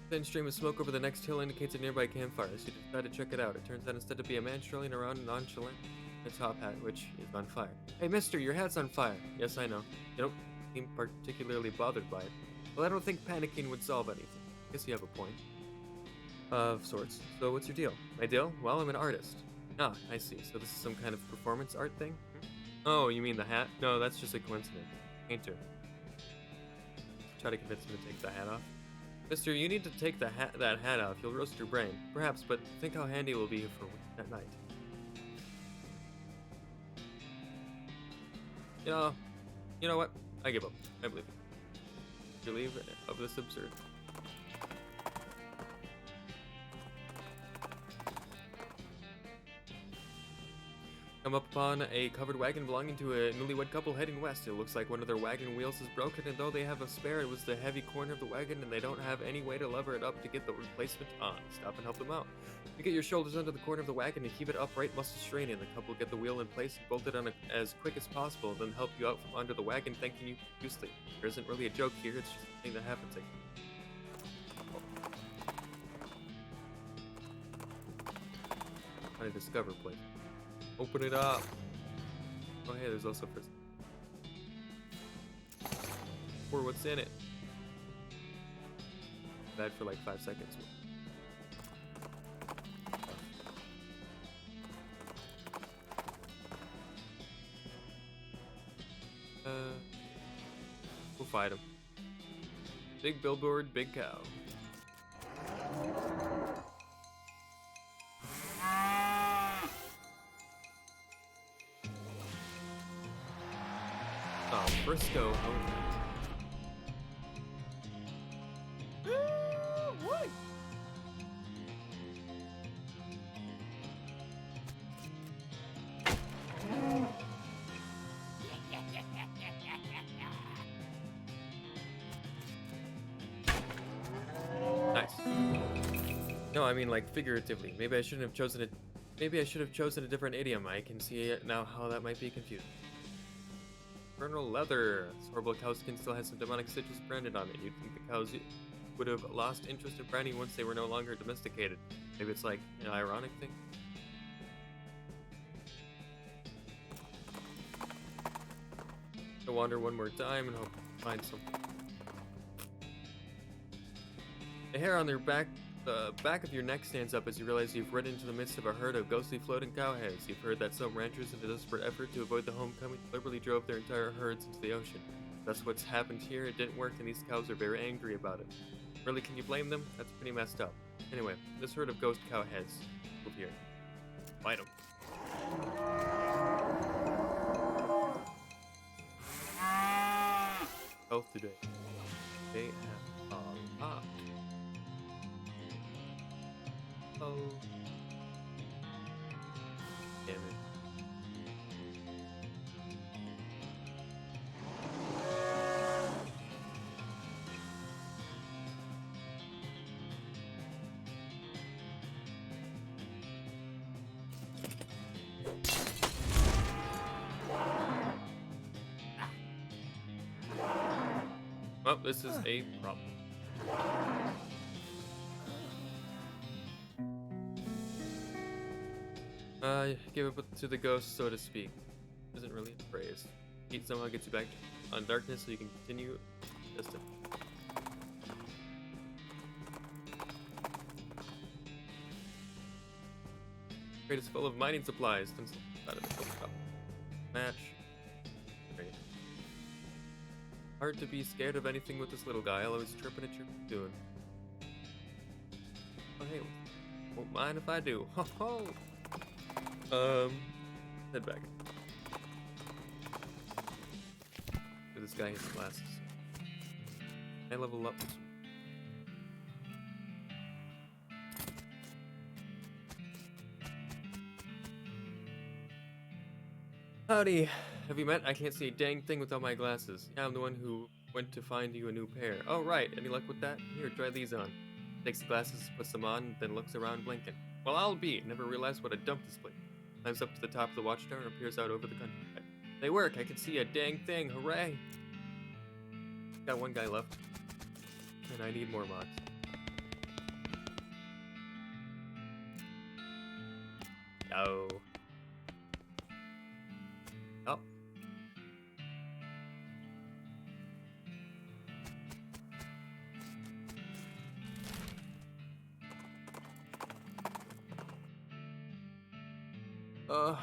Thin stream of smoke over the next hill indicates a nearby campfire, so you decide to check it out. It turns out instead to be a man strolling around nonchalant in a top hat, which is on fire. Hey mister, your hat's on fire. Yes, I know. You don't seem particularly bothered by it. Well, I don't think panicking would solve anything. I guess you have a point. Of sorts. So what's your deal? My deal? Well, I'm an artist. Ah, I see. So this is some kind of performance art thing? Oh, you mean the hat? No, that's just a coincidence. Painter. Try to convince him to take the hat off. Mister, you need to take that hat off. You'll roast your brain. Perhaps, but think how handy it will be for at night. You know what? I give up. I believe it. Relieve of this absurd. Come up upon a covered wagon belonging to a newlywed couple heading west. It looks like one of their wagon wheels is broken, and though they have a spare, it was the heavy corner of the wagon, and they don't have any way to lever it up to get the replacement on. Stop and help them out. You get your shoulders under the corner of the wagon and keep it upright, muscle straining. The couple get the wheel in place and bolt it on as quick as possible, then help you out from under the wagon, thanking you profusely. There isn't really a joke here, it's just a thing that happens. I discover place. Open it up. Oh hey, there's also first. Or what's in it? Bad for like 5 seconds. We'll fight him. Big billboard, big cow. Oh, Frisco. What? Nice. No, I mean like figuratively. Maybe I shouldn't have chosen it. Maybe I should have chosen a different idiom. I can see it now how that might be confusing. Infernal leather. This horrible cow skin still has some demonic sigils branded on it. You'd think the cows would have lost interest in branding once they were no longer domesticated. Maybe it's like an ironic thing. I'll wander one more time and hope to find some. The hair on their back, the back of your neck stands up as you realize you've ridden into the midst of a herd of ghostly floating cow heads. You've heard that some ranchers, in a desperate effort to avoid the homecoming, deliberately drove their entire herds into the ocean. That's what's happened here. It didn't work, and these cows are very angry about it. Really, can you blame them? That's pretty messed up. Anyway, this herd of ghost cow heads. Move here. Fight them. Health today. They have a lot. Oh. Damn it. Well, this is a problem. Give it to the ghost, so to speak. Isn't really a phrase. Heat somehow gets you back on darkness so you can continue distant. Crate is full of mining supplies. Match. Great. Hard to be scared of anything with this little guy. I'll always tripping at your doing. Oh hey, won't mind if I do. Ho ho. Head back. This guy has glasses. I level up. Howdy. Have you met? I can't see a dang thing without my glasses. Yeah, I'm the one who went to find you a new pair. Oh, right. Any luck with that? Here, try these on. Takes the glasses, puts them on, then looks around blinking. Well, I'll be. Never realized what a dump this place. Climbs up to the top of the watchtower and appears out over the countryside. They work. I can see a dang thing. Hooray. Got one guy left. And I need more mods. No. Oh.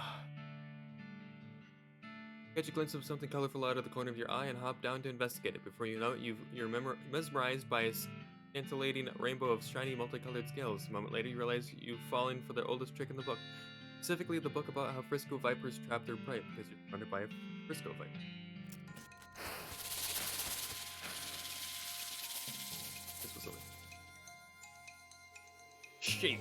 Catch a glimpse of something colorful out of the corner of your eye and hop down to investigate it. Before you know it, you're mesmerized by Scintillating rainbow of shiny multicolored scales. A moment later, you realize you've fallen for the oldest trick in the book. Specifically, the book about how Frisco Vipers trap their prey because you're surrounded by a Frisco Viper. This was a shape.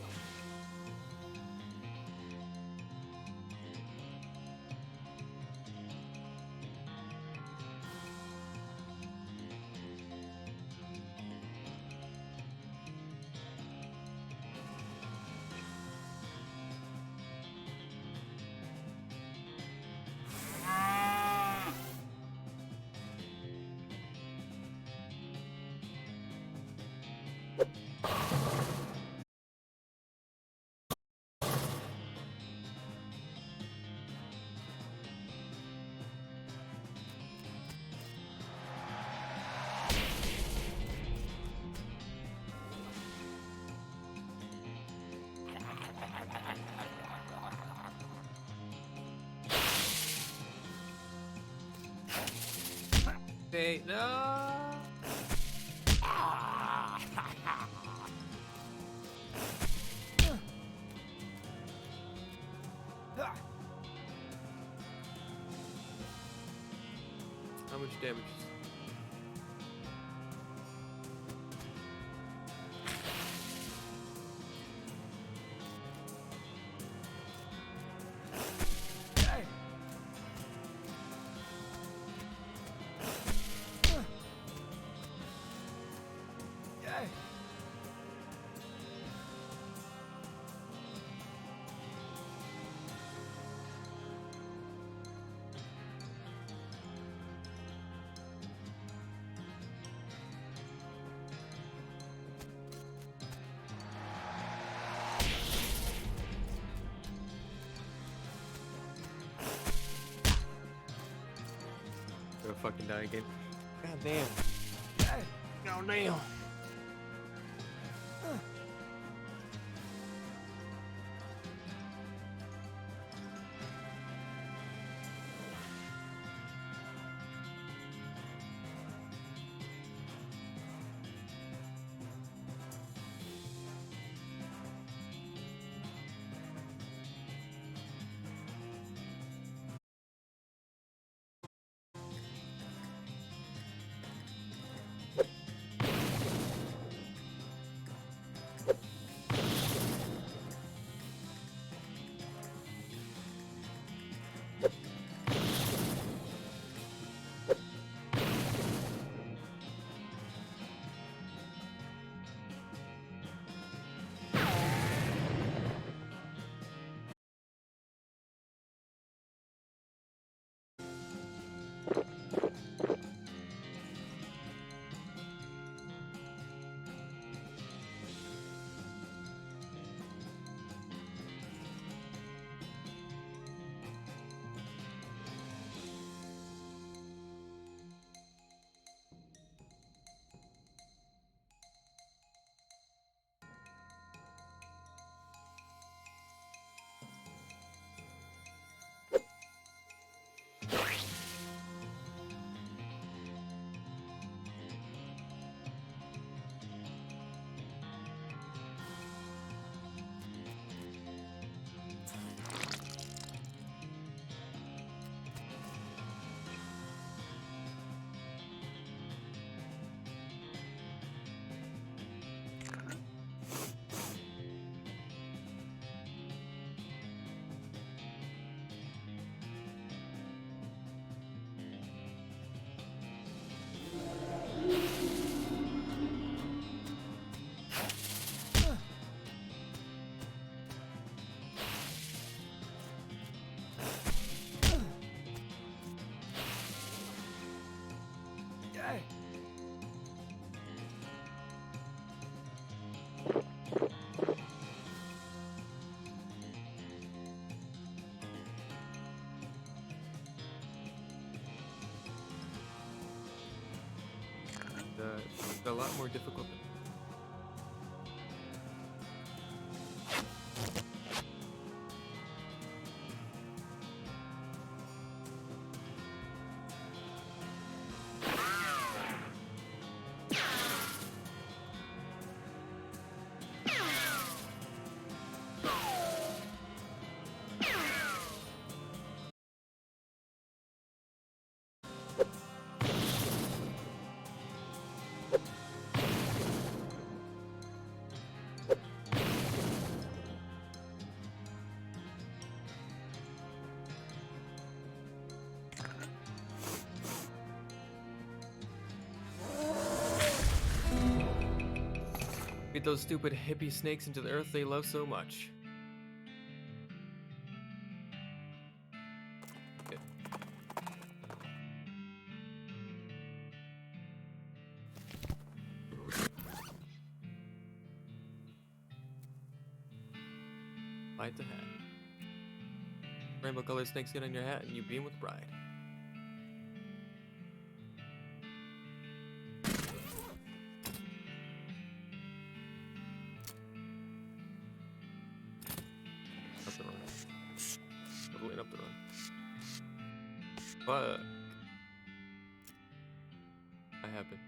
Hey, no! How much damage? Gonna fucking die again. God damn. Oh damn. It's a lot more difficult. Get those stupid hippie snakes into the earth they love so much. Okay. Light the hat. Rainbow colored snakes get on your hat and you beam with pride. Up the run. Totally up the run. Fuck. I happen.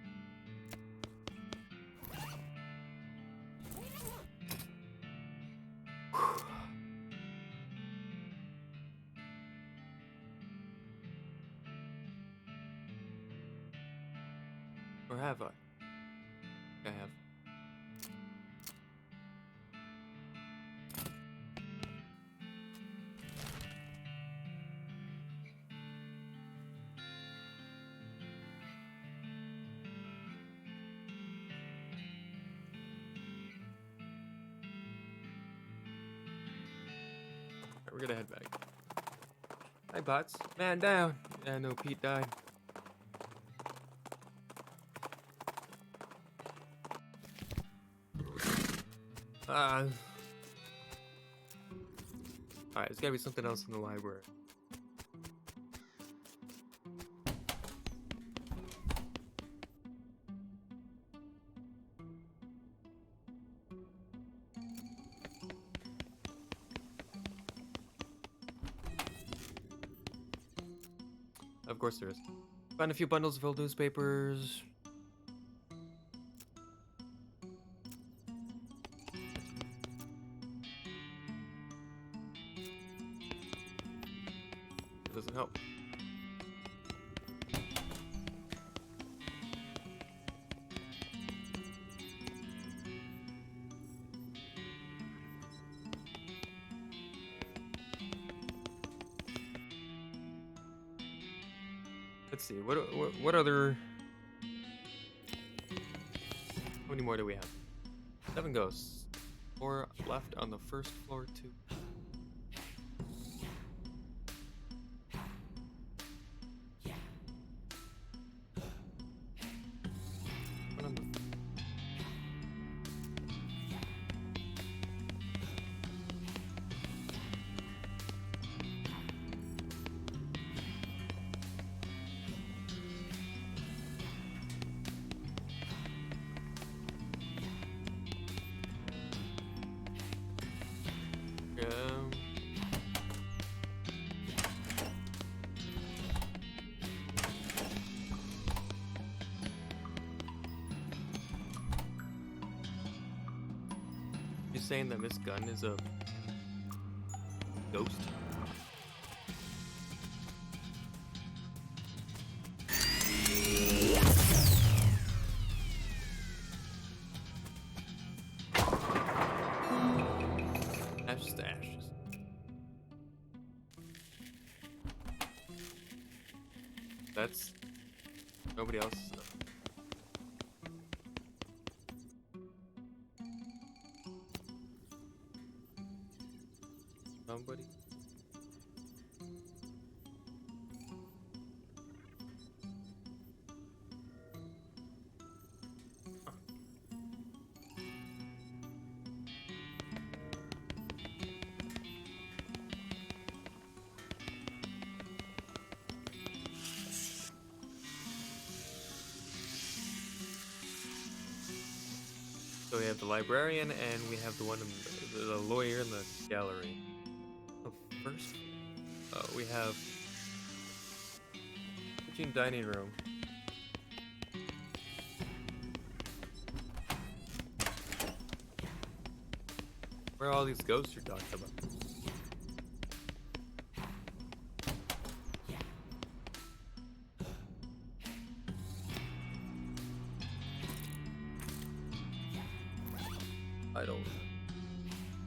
Or have I? I have. Alright, we're gonna head back. Hi, bots. Man down. Yeah, no, Pete died. Alright, there's gotta be something else in the library. Of course there is. Found a few bundles of old newspapers. It doesn't help. Let's see. What other? How many more do we have? 7 ghosts. 4 left on the first floor too. One on the You saying that Miss Gunn is a ghost? Ashes to ashes. That's nobody else's stuff. Somebody. So we have the librarian and we have the one, the lawyer in the gallery. The first, we have kitchen dining room. Where are all these ghosts you're talking about?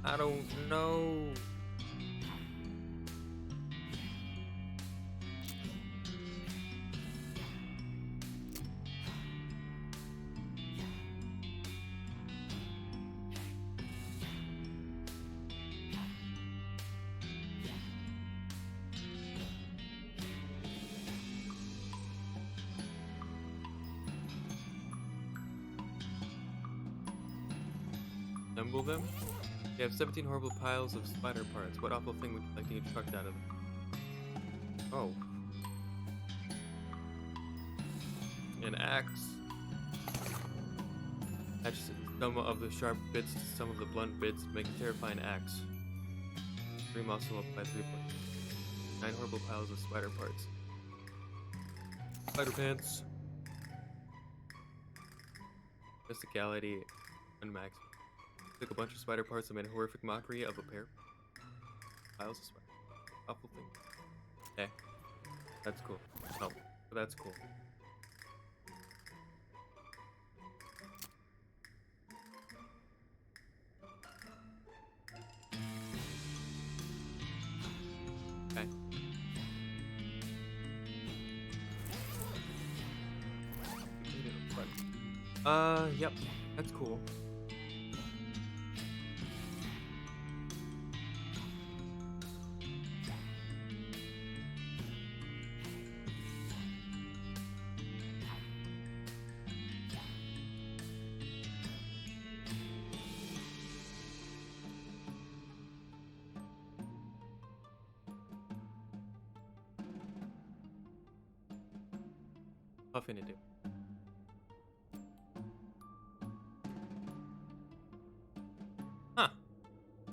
I don't know. assemble them. You have 17 horrible piles of spider parts. What awful thing would you like to get trucked out of them? Oh. An axe. Attach some of the sharp bits to some of the blunt bits to make a terrifying axe. 3 muscle up by 3 points. 9 horrible piles of spider parts. Spider pants. Mysticality unmaxed. Took a bunch of spider parts and made a horrific mockery of a pair. Piles of spider. Awful thing. Eh. That's cool. Oh, but that's cool. Okay. Yep. That's cool. Nothing to do. Huh.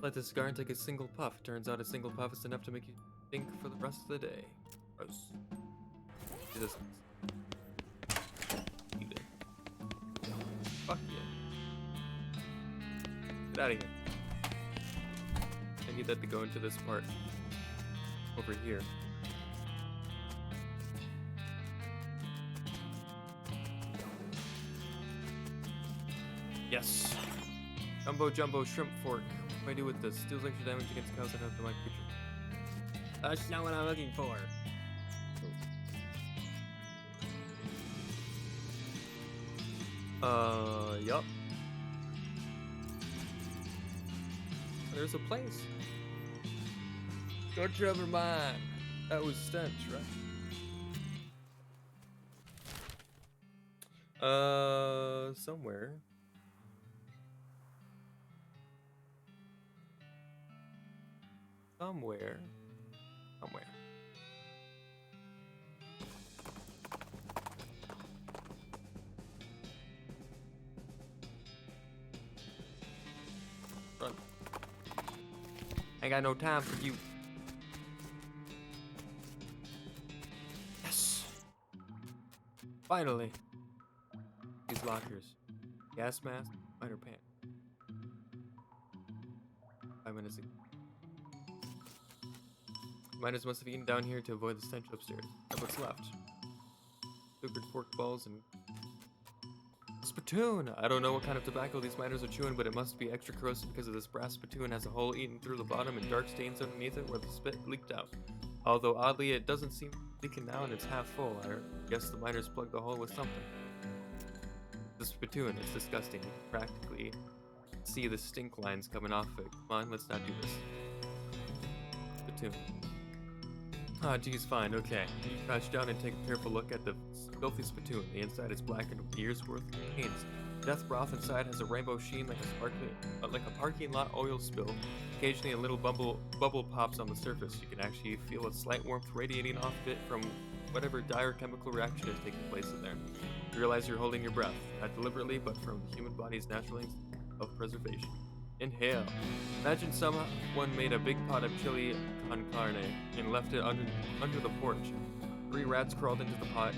Light the cigar and take a single puff. Turns out a single puff is enough to make you think for the rest of the day. Gross. Jesus. Eat it. Fuck yeah. Get out of here. I need that to go into this part. Over here. Yes. Jumbo shrimp fork. What do I do with this? Deals extra damage against cows that have the mic creature. That's not what I'm looking for. Yup. There's a place. Don't you ever mind. That was stench, right? Somewhere. Somewhere. Run. I got no time for you. Yes. Finally. These lockers. Gas mask, spider pant. 5 minutes ago. Miners must have eaten down here to avoid the stench upstairs. That's what's left. Sugared pork balls and spittoon. I don't know what kind of tobacco these miners are chewing, but it must be extra corrosive because of this brass spittoon has a hole eaten through the bottom and dark stains underneath it where the spit leaked out. Although oddly, it doesn't seem leaking now and it's half full. I guess the miners plugged the hole with something. The spittoon, it's disgusting. You can practically see the stink lines coming off it. Come on, let's not do this. Spittoon. Ah, geez, fine, okay. You crouch down and take a careful look at the filthy spittoon. The inside is blackened with years' worth of pains. Death broth inside has a rainbow sheen like a parking lot oil spill. Occasionally a little bubble pops on the surface. You can actually feel a slight warmth radiating off it from whatever dire chemical reaction is taking place in there. You realize you're holding your breath, not deliberately, but from the human body's natural instinct of preservation. Inhale. Imagine someone made a big pot of chili con carne and left it under the porch. 3 rats crawled into the pot,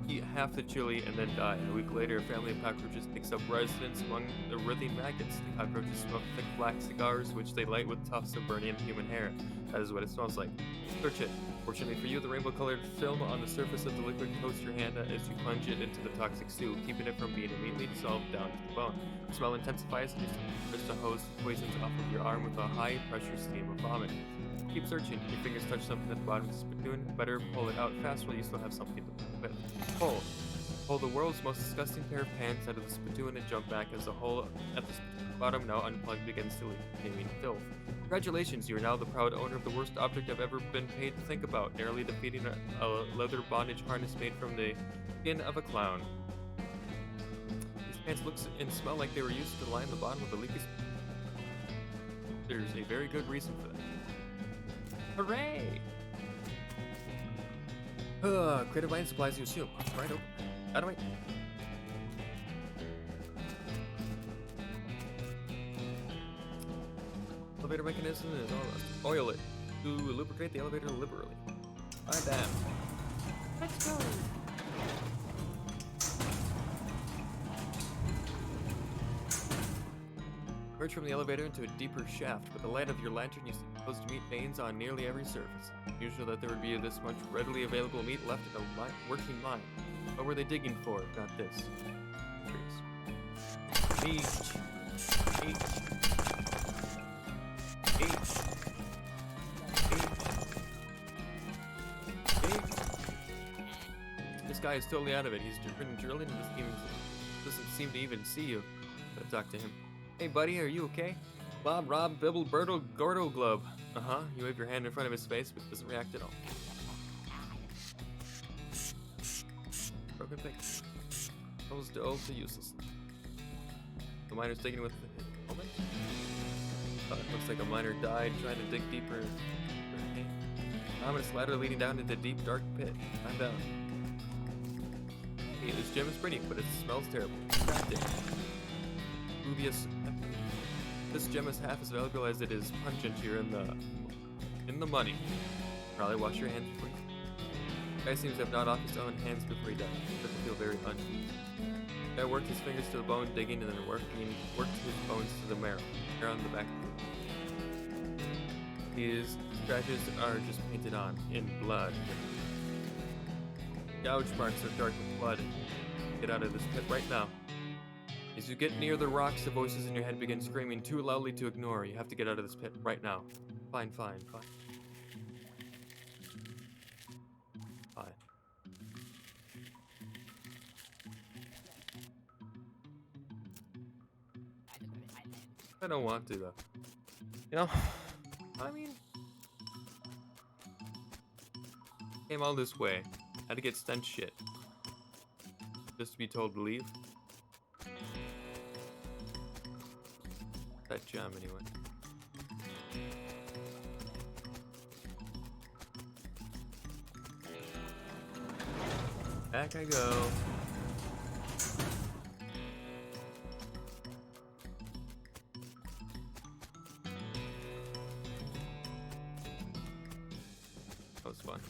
eat half the chili, and then die. A week later, a family of cockroaches takes up residence among the writhing maggots. The cockroaches smoke thick black cigars, which they light with tufts of burning human hair. That is what it smells like. Search it. Fortunately for you, the rainbow-colored film on the surface of the liquid coats your hand as you plunge it into the toxic stew, keeping it from being immediately dissolved down to the bone. The smell intensifies and you start to hose the poisons off of your arm with a high-pressure stream of vomit. Keep searching. Your fingers touch something at the bottom of the spittoon. Better pull it out fast while you still have something to play with. Pull. Pull the world's most disgusting pair of pants out of the spittoon and jump back as the hole at the bottom, now unplugged, begins to leak, containing filth. Congratulations, you are now the proud owner of the worst object I've ever been paid to think about, narrowly defeating a leather bondage harness made from the skin of a clown. These pants look and smell like they were used to line the bottom of the leaky There's a very good reason for that. Hooray! Creative mind supplies you assume. Right open. Out of my... Elevator mechanism is all rusted. Oil it to lubricate the elevator liberally. My bad. Let's go! Emerge from the elevator into a deeper shaft. With the light of your lantern, you see supposed to meet veins on nearly every surface. Usual that there would be this much readily available meat left in a working mine. What were they digging for? Got this. Meat. Meat. This guy is totally out of it. He's drilling and doesn't seem to even see you. Gotta talk to him. Hey buddy, are you okay? Bob, Rob, Bibble, Bertle, Gordo, Globe. Uh-huh. You wave your hand in front of his face, but doesn't react at all. Broken pick. Almost dull to useless. The miner's taken with the helmet. It looks like a miner died trying to dig deeper. Ominous ladder leading down into a deep, dark pit. I'm down. Hey, this gem is pretty, but it smells terrible. Cracked it. Dubious. This gem is half as valuable as it is pungent here in the money. Probably wash your hands before you. Guy seems to have gnawed off his own hands before he died. Doesn't feel very uneasy. Guy worked his fingers to the bone, digging, and then worked his bones to the marrow. Hair on the back. His scratches are just painted on in blood. Gouge marks are dark with blood. Get out of this pit right now. As you get near the rocks, the voices in your head begin screaming too loudly to ignore. You have to get out of this pit right now. Fine, fine, fine. Fine. I don't want to, though. You know, I mean... Came all this way. Had to get stench shit. Just to be told to leave. That gem, anyway. Back I go. That was fun.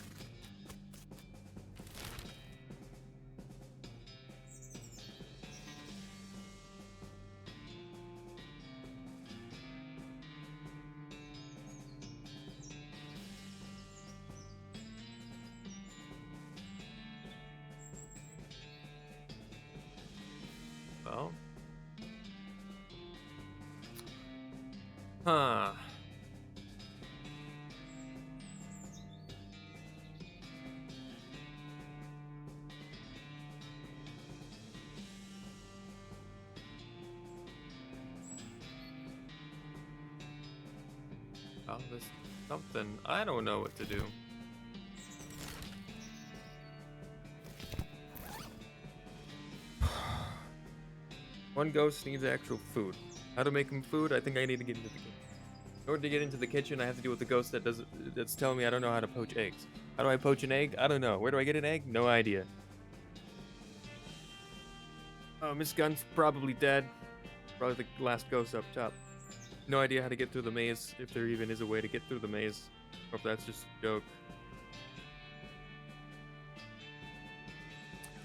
Well. Huh. Well, there's something. I don't know what to do. One ghost needs actual food. How to make him food? I think I need to get into the kitchen. In order to get into the kitchen, I have to deal with the ghost that's telling me I don't know how to poach eggs. How do I poach an egg? I don't know. Where do I get an egg? No idea. Oh, Miss Gunn's probably dead. Probably the last ghost up top. No idea how to get through the maze, if there even is a way to get through the maze. Or if that's just a joke.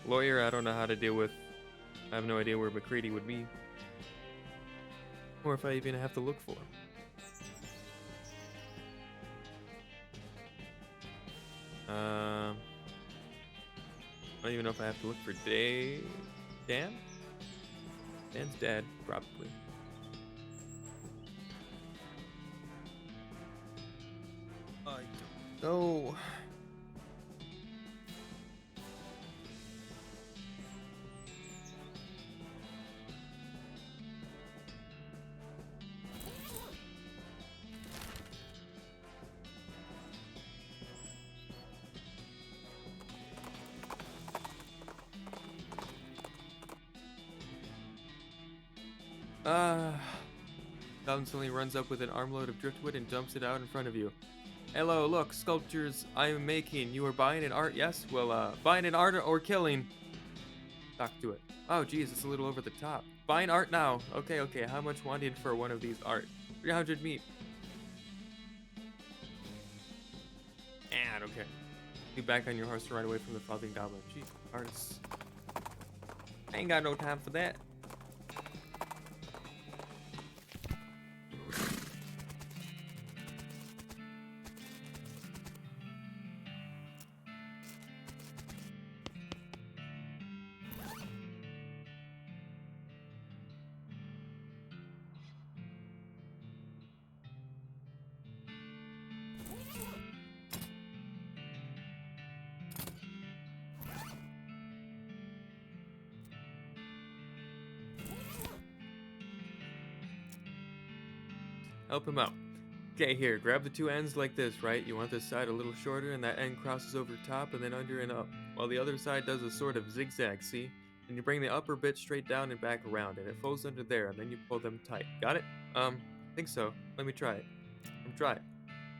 Lawyer, I don't know how to deal with. I have no idea where McCready would be. Or if I even have to look for him. I don't even know if I have to look for Dan? Dan's dead, probably. I don't know. Thompson suddenly runs up with an armload of driftwood and dumps it out in front of you. Hello, look, sculptures I am making. You are buying an art, yes? Well, buying an art or killing? Talk to it. Oh, geez, it's a little over the top. Buying art now. Okay, okay, how much wanted for one of these art? 300 meat. I don't care. Be back on your horse to ride away from the frothing goblin. Gee, artists. I ain't got no time for that. Help him out. Okay, here, grab the two ends like this, right? You want this side a little shorter, and that end crosses over top and then under and up, while the other side does a sort of zigzag, see? And you bring the upper bit straight down and back around, and it folds under there, and then you pull them tight. Got it? Think so. Let me try it. Try it.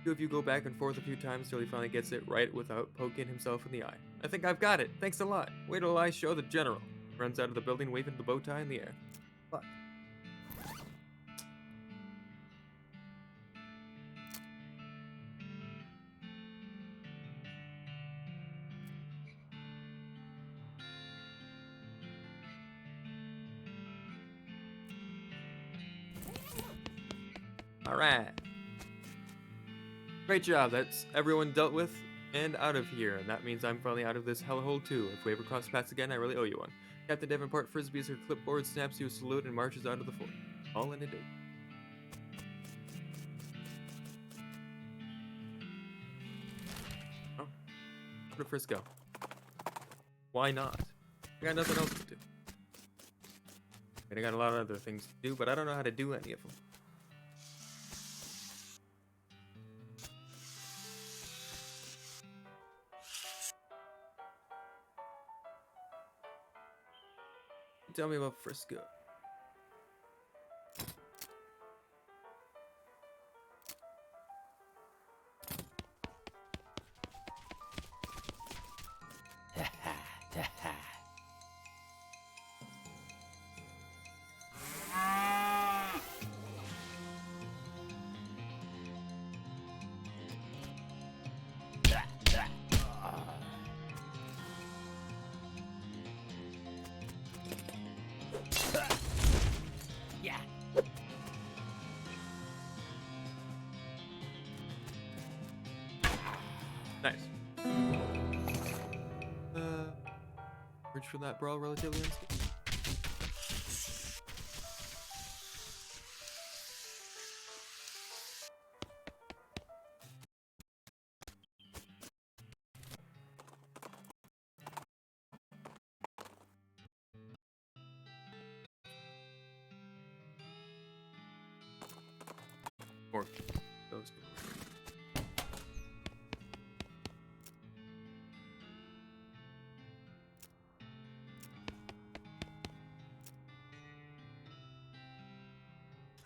Two of you go back and forth a few times till he finally gets it right without poking himself in the eye. I think I've got it. Thanks a lot. Wait till I show the general. Runs out of the building waving the bow tie in the air. Fuck. Alright. Great job. That's everyone dealt with and out of here. And that means I'm finally out of this hellhole too. If we ever cross paths again, I really owe you one. Captain Davenport frisbees her clipboard, snaps you a salute, and marches out of the fort. All in a day. Oh. Go to Frisco. Why not? I got nothing else to do. And I got a lot of other things to do, but I don't know how to do any of them. Tell me about Frisco. Nice. Search for that brawl relatively unscathed. Or those.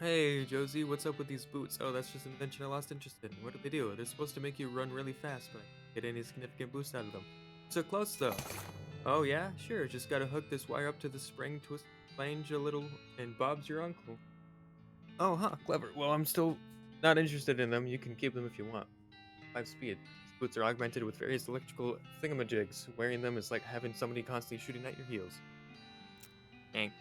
Hey, Josie, what's up with these boots? Oh, that's just an invention I lost interest in. What do they do? They're supposed to make you run really fast, but I can't get any significant boost out of them. So close, though. Oh, yeah? Sure, just gotta hook this wire up to the spring, twist the flange a little, and Bob's your uncle. Oh, huh, clever. Well, I'm still not interested in them. You can keep them if you want. 5 speed. These boots are augmented with various electrical thingamajigs. Wearing them is like having somebody constantly shooting at your heels. Yank.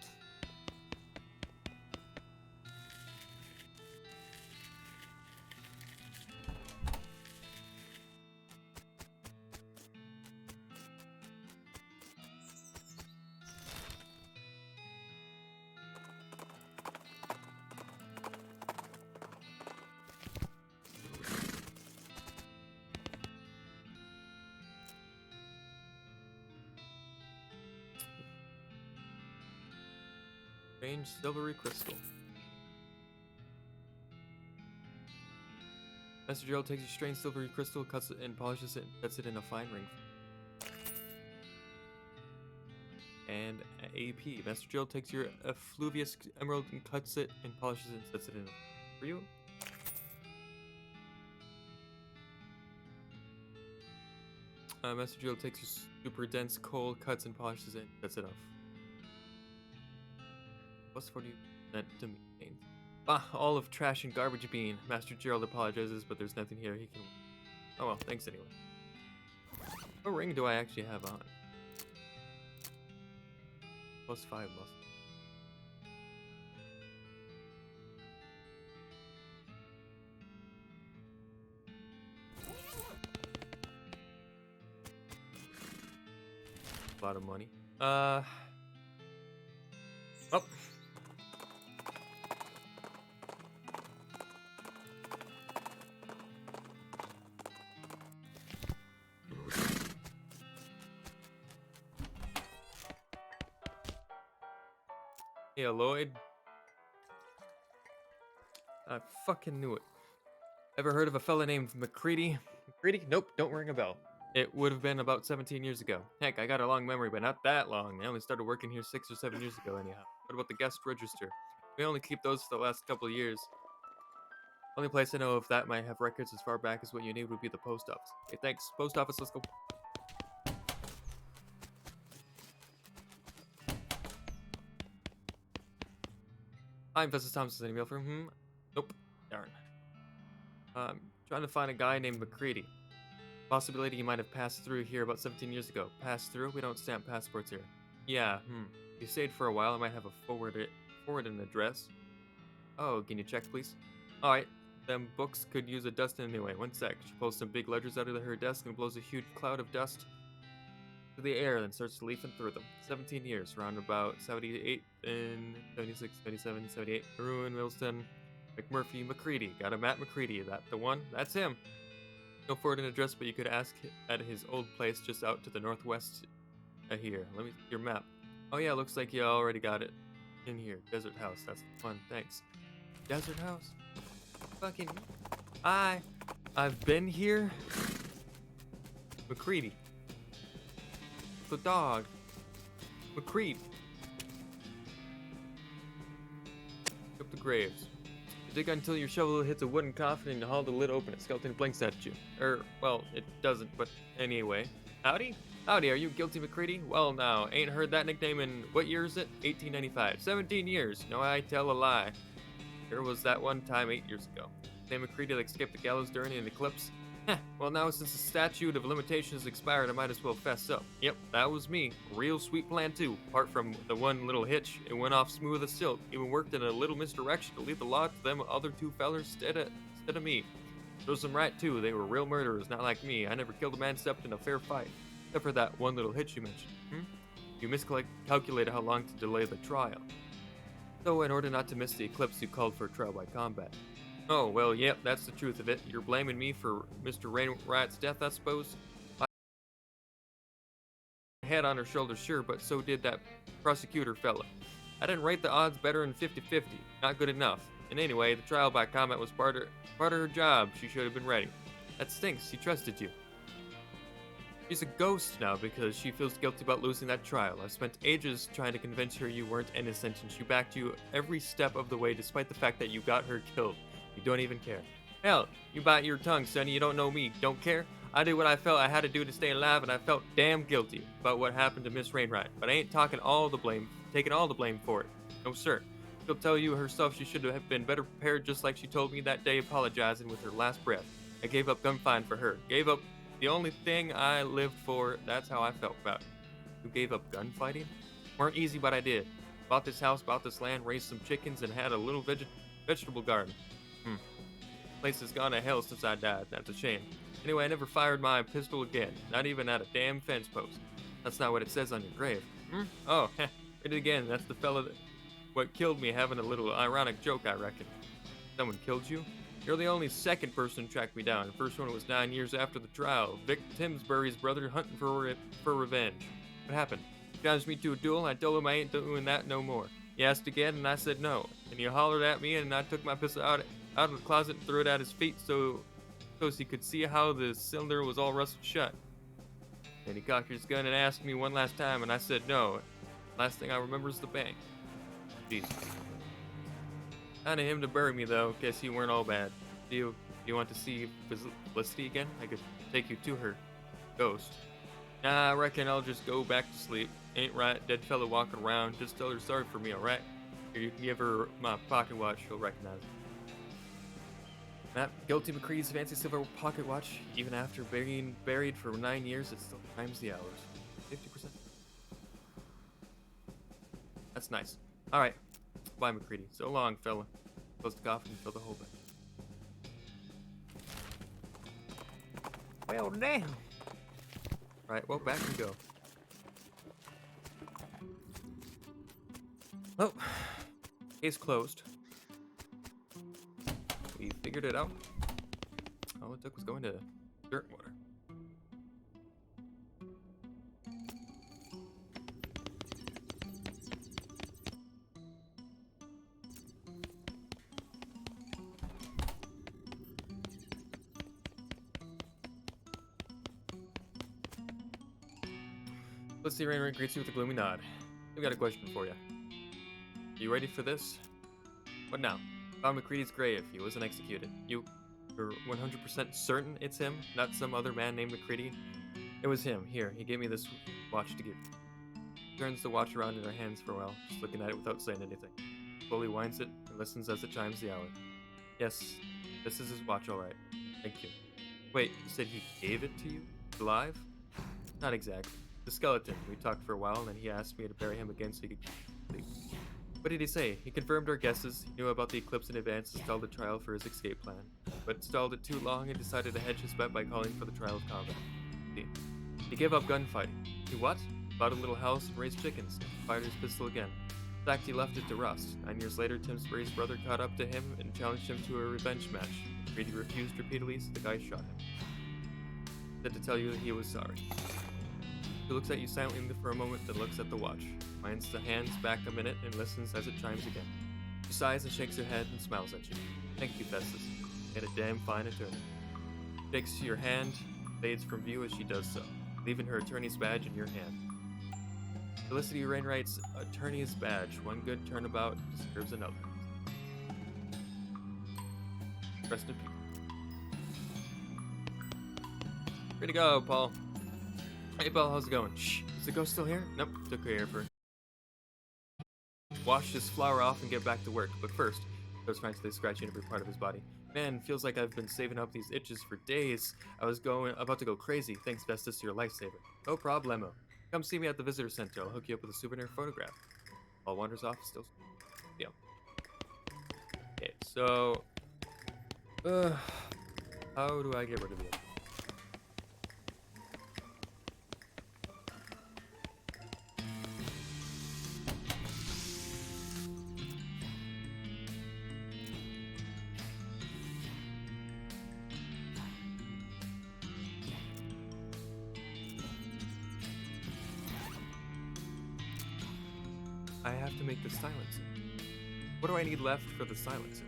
Strange silvery crystal. Master Gerald takes a strange silvery crystal, cuts it and polishes it, and sets it in a fine ring. And AP. Master Gerald takes your effluvious emerald and cuts it and polishes it and sets it in a For you? Master Drill takes your super dense coal, cuts and polishes it. That's enough. Plus 40% to me. Ah, all of trash and garbage bean. Master Gerald apologizes, but there's nothing here he can... Oh well, thanks anyway. What ring do I actually have on? Plus 5 muscle. A lot of money. Oh. Hey, Lloyd. I fucking knew it. Ever heard of a fella named McCready? McCready? Nope, don't ring a bell. It would have been about 17 years ago. Heck, I got a long memory, but not that long. I only started working here 6 or 7 years ago anyhow. What about the guest register? We only keep those for the last couple of years. Only place I know of that might have records as far back as what you need would be the post office. Okay, thanks. Post office, let's go. I'm Festus Thompson. Any mail from him? Nope. Darn. Trying to find a guy named McCready. Possibility he might have passed through here about 17 years ago. Passed through? We don't stamp passports here. Yeah, If you stayed for a while, I might have a forward an address. Oh, can you check, please? Alright. Them books could use a dust anyway. One sec. She pulls some big ledgers out of her desk and blows a huge cloud of dust to the air, then starts leafing through them. 17 years, around about 78 and 76, 77, 78. Ruin, Wilson, McMurphy, McCready. Got a Matt McCready. That the one? That's him. No forward an address, but you could ask at his old place just out to the northwest here. Let me see your map. Oh yeah, looks like you already got it in here. Desert House. That's the one. Thanks. Desert House? Fucking... I've been here. McCready. The dog. McCready. Up the graves. You dig until your shovel hits a wooden coffin and you haul the lid open. A skeleton blinks at you. Well, it doesn't, but anyway. Howdy? Howdy, are you Guilty McCready? Well, now, ain't heard that nickname in, what year is it? 1895. 17 years. No, I tell a lie. There was that one time 8 years ago. Name McCready like skipped the gallows during an eclipse. Heh, well now since the statute of limitations expired, I might as well fess up. Yep, that was me. Real sweet plan too. Apart from the one little hitch, it went off smooth as silk. Even worked in a little misdirection to leave the law to them other two fellers instead of me. Shows them right too, they were real murderers, not like me. I never killed a man except in a fair fight. Except for that one little hitch you mentioned. You miscalculated how long to delay the trial. So in order not to miss the eclipse, you called for a trial by combat. Oh, well, yep, that's the truth of it. You're blaming me for Mr. Rainwright's death, I suppose? My head on her shoulder, sure, but so did that prosecutor fella. I didn't rate the odds better than 50-50. Not good enough. And anyway, the trial by combat was part of her job. She should have been ready. That stinks. She trusted you. She's a ghost now because she feels guilty about losing that trial. I've spent ages trying to convince her you weren't innocent, and she backed you every step of the way despite the fact that you got her killed. You don't even care. Hell, you bite your tongue, sonny. You don't know me. Don't care? I did what I felt I had to do to stay alive, and I felt damn guilty about what happened to Miss Rainwright. But I ain't taking all the blame for it. No, sir. She'll tell you herself she should have been better prepared, just like she told me that day, apologizing with her last breath. I gave up gunfighting for her. Gave up the only thing I lived for. That's how I felt about it. You gave up gunfighting? Weren't easy, but I did. Bought this house, bought this land, raised some chickens, and had a little vegetable garden. Place has gone to hell since I died. That's a shame. Anyway, I never fired my pistol again. Not even at a damn fence post. That's not what it says on your grave. Oh, read it again. That's the fella what killed me, having a little ironic joke, I reckon. Someone killed you? You're the only second person to track me down. The first one was 9 years after the trial. Vic Timsbury's brother hunting for revenge. What happened? He challenged me to a duel. I told him I ain't doing that no more. He asked again, and I said no. And he hollered at me, and I took my pistol out of the closet and threw it at his feet so he could see how the cylinder was all rusted shut. Then he cocked his gun and asked me one last time, and I said no. Last thing I remember is the bang. Jeez. Kinda him to bury me though. Guess you weren't all bad. Do you want to see Felicity again? I could take you to her. Ghost. Nah, I reckon I'll just go back to sleep. Ain't right, dead fella walking around. Just tell her sorry for me, alright? Here, you can give her my pocket watch. She'll recognize it. That guilty McCree's fancy silver pocket watch, even after being buried for 9 years, it still times the hours. 50%. That's nice. Alright. Bye, McCready. So long, fella. Close the coffin and fill the hole back. Well, damn. Right, well, back we go. Oh, case closed. We figured it out. All it took was going to dirt and water. Felicity Rainwright greets you with a gloomy nod. I've got a question for you. You ready for this? What now? Found McCready's grave. He wasn't executed. You're 100% certain it's him, not some other man named McCready? It was him. Here, he gave me this watch to give. He turns the watch around in her hands for a while, just looking at it without saying anything. Slowly winds it and listens as it chimes the hour. Yes, this is his watch, all right. Thank you. Wait, you said he gave it to you? Alive? Not exactly. The skeleton. We talked for a while, and he asked me to bury him again so he could sleep. What did he say? He confirmed our guesses. He knew about the eclipse in advance and stalled the trial for his escape plan. But stalled it too long and decided to hedge his bet by calling for the trial of combat. He gave up gunfighting. He what? Bought a little house and raised chickens. Fired his pistol again. In fact, he left it to rust. 9 years later, Tim Spray's brother caught up to him and challenged him to a revenge match. Brady refused repeatedly, so the guy shot him. Said to tell you that he was sorry. He looks at you silently for a moment, then looks at the watch. Winds the hands back a minute and listens as it chimes again. She sighs and shakes her head and smiles at you. Thank you, Festus. You had a damn fine attorney. Takes your hand, fades from view as she does so, leaving her attorney's badge in your hand. Felicity Rainwright's attorney's badge. One good turnabout deserves another. Rest in peace. Way to go, Paul. Hey, Paul, how's it going? Shh, is the ghost still here? Nope, took her here for. Wash this flower off and get back to work, but first, goes frantically scratching every part of his body. Man, feels like I've been saving up these itches for days. I was about to go crazy. Thanks, Festus, you're a lifesaver. No problemo. Come see me at the visitor center. I'll hook you up with a souvenir photograph. Paul wanders off, still. Yeah. Okay, so. How do I get rid of it? I have to make the silencer. What do I need left for the silencer?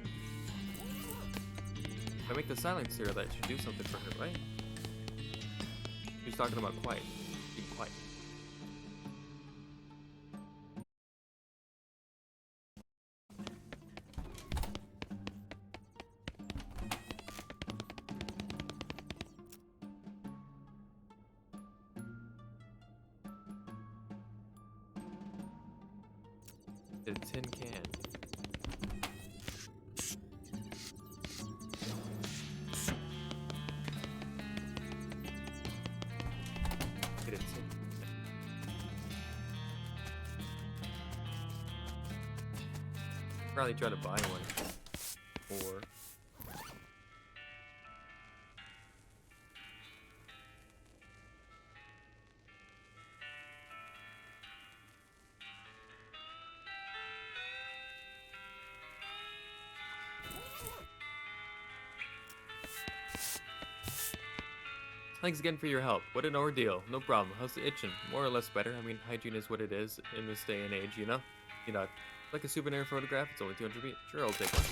If I make the silencer, that should do something for her, right? She's talking about quiet. Being quiet. Get a tin can. Get a tin. Probably try to buy one. Or thanks again for your help. What an ordeal. No problem. How's the itching? More or less better. I mean, hygiene is what it is in this day and age, you know? You know, like a souvenir photograph, it's only 200 feet. Sure, I'll take one.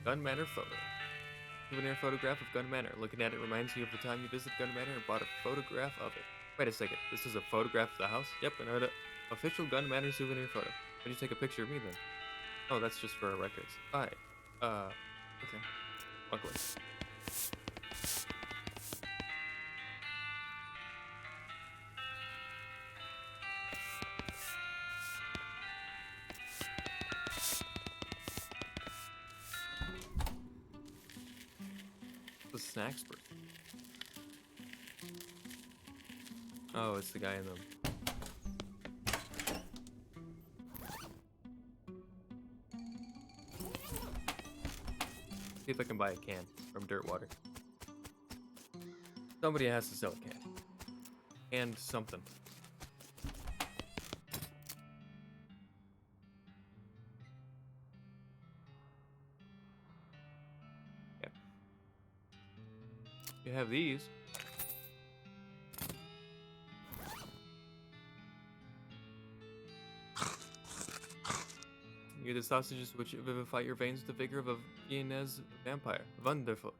Gun Manor photo. Souvenir photograph of Gun Manor. Looking at it reminds you of the time you visited Gun Manor and bought a photograph of it. Wait a second. This is a photograph of the house? Yep, an official Gun Manor souvenir photo. Why don't you take a picture of me then? Oh, that's just for our records. Alright. Okay. Walk away. The snacks person. Oh, it's the guy in them. See if I can buy a can from Dirtwater. Somebody has to sell a can. And something. Yeah. You have these. You're the sausages which vivify your veins with the vigor of a Viennese vampire. Wonderful.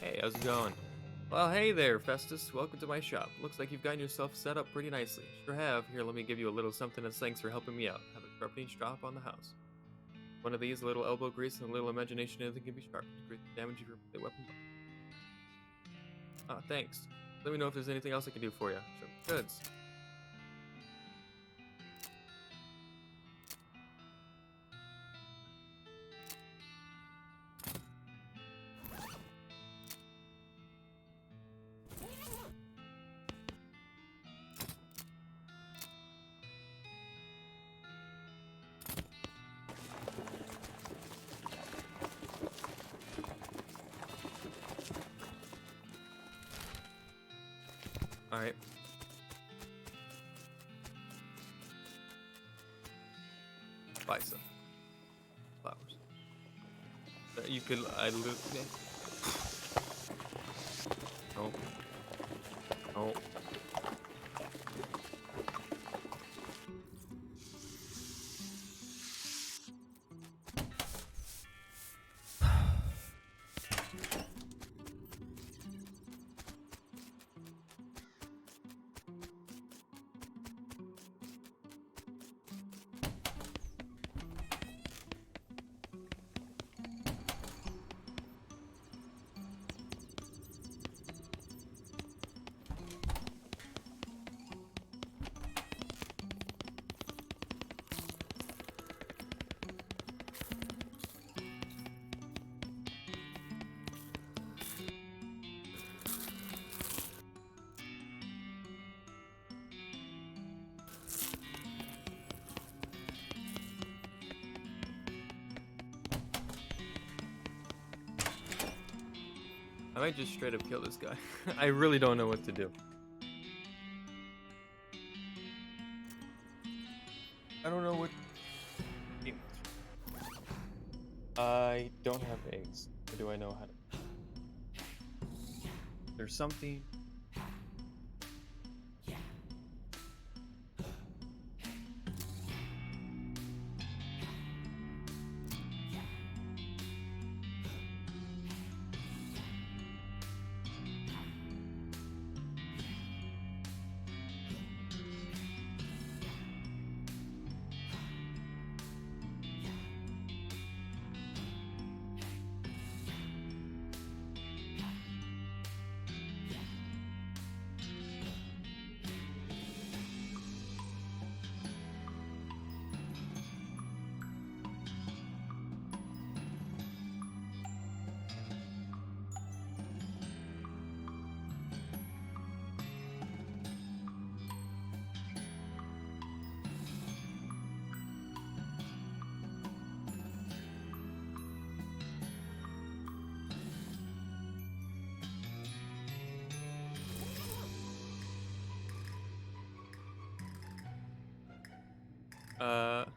Hey, how's it going? Well, hey there, Festus. Welcome to my shop. Looks like you've gotten yourself set up pretty nicely. Sure have. Here, let me give you a little something as thanks for helping me out. Have a sharpening strap on the house. One of these, a little elbow grease, and a little imagination, anything can be sharpened. Decrease the damage of your weapon. Thanks. Let me know if there's anything else I can do for you. Sure. Goods. Alright. Buy some flowers. You could. No. No. I might just straight up kill this guy. I really don't know what to do. I don't know what. I don't have eggs. Or do I know how to? There's something. At.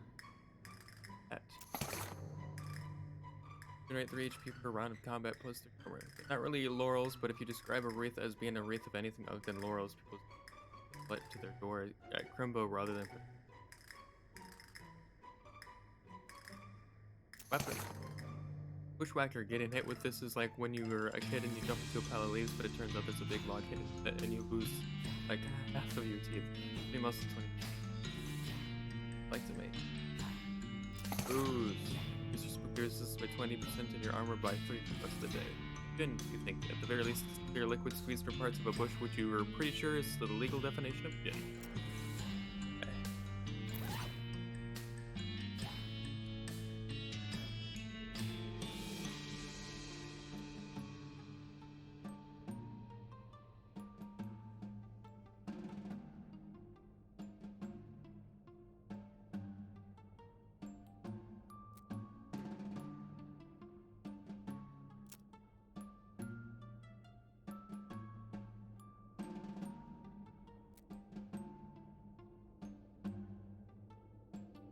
Generate 3 HP per round of combat plus 3 armor. Not really laurels, but if you describe a wraith as being a wraith of anything other than laurels, people fled to their door at Crimbo rather than weapon. Bushwhacker, getting hit with this is like when you were a kid and you jump into a pile of leaves, but it turns out there's a big log hidden and you lose like half of your teeth. Maybe most of 20. Like to make. Ooze. Use your spooky resistance by 20% and your armor by 3 for the rest of the day. Shouldn't you think? At the very least, clear liquid squeezed from parts of a bush, which you were pretty sure is the legal definition of gin.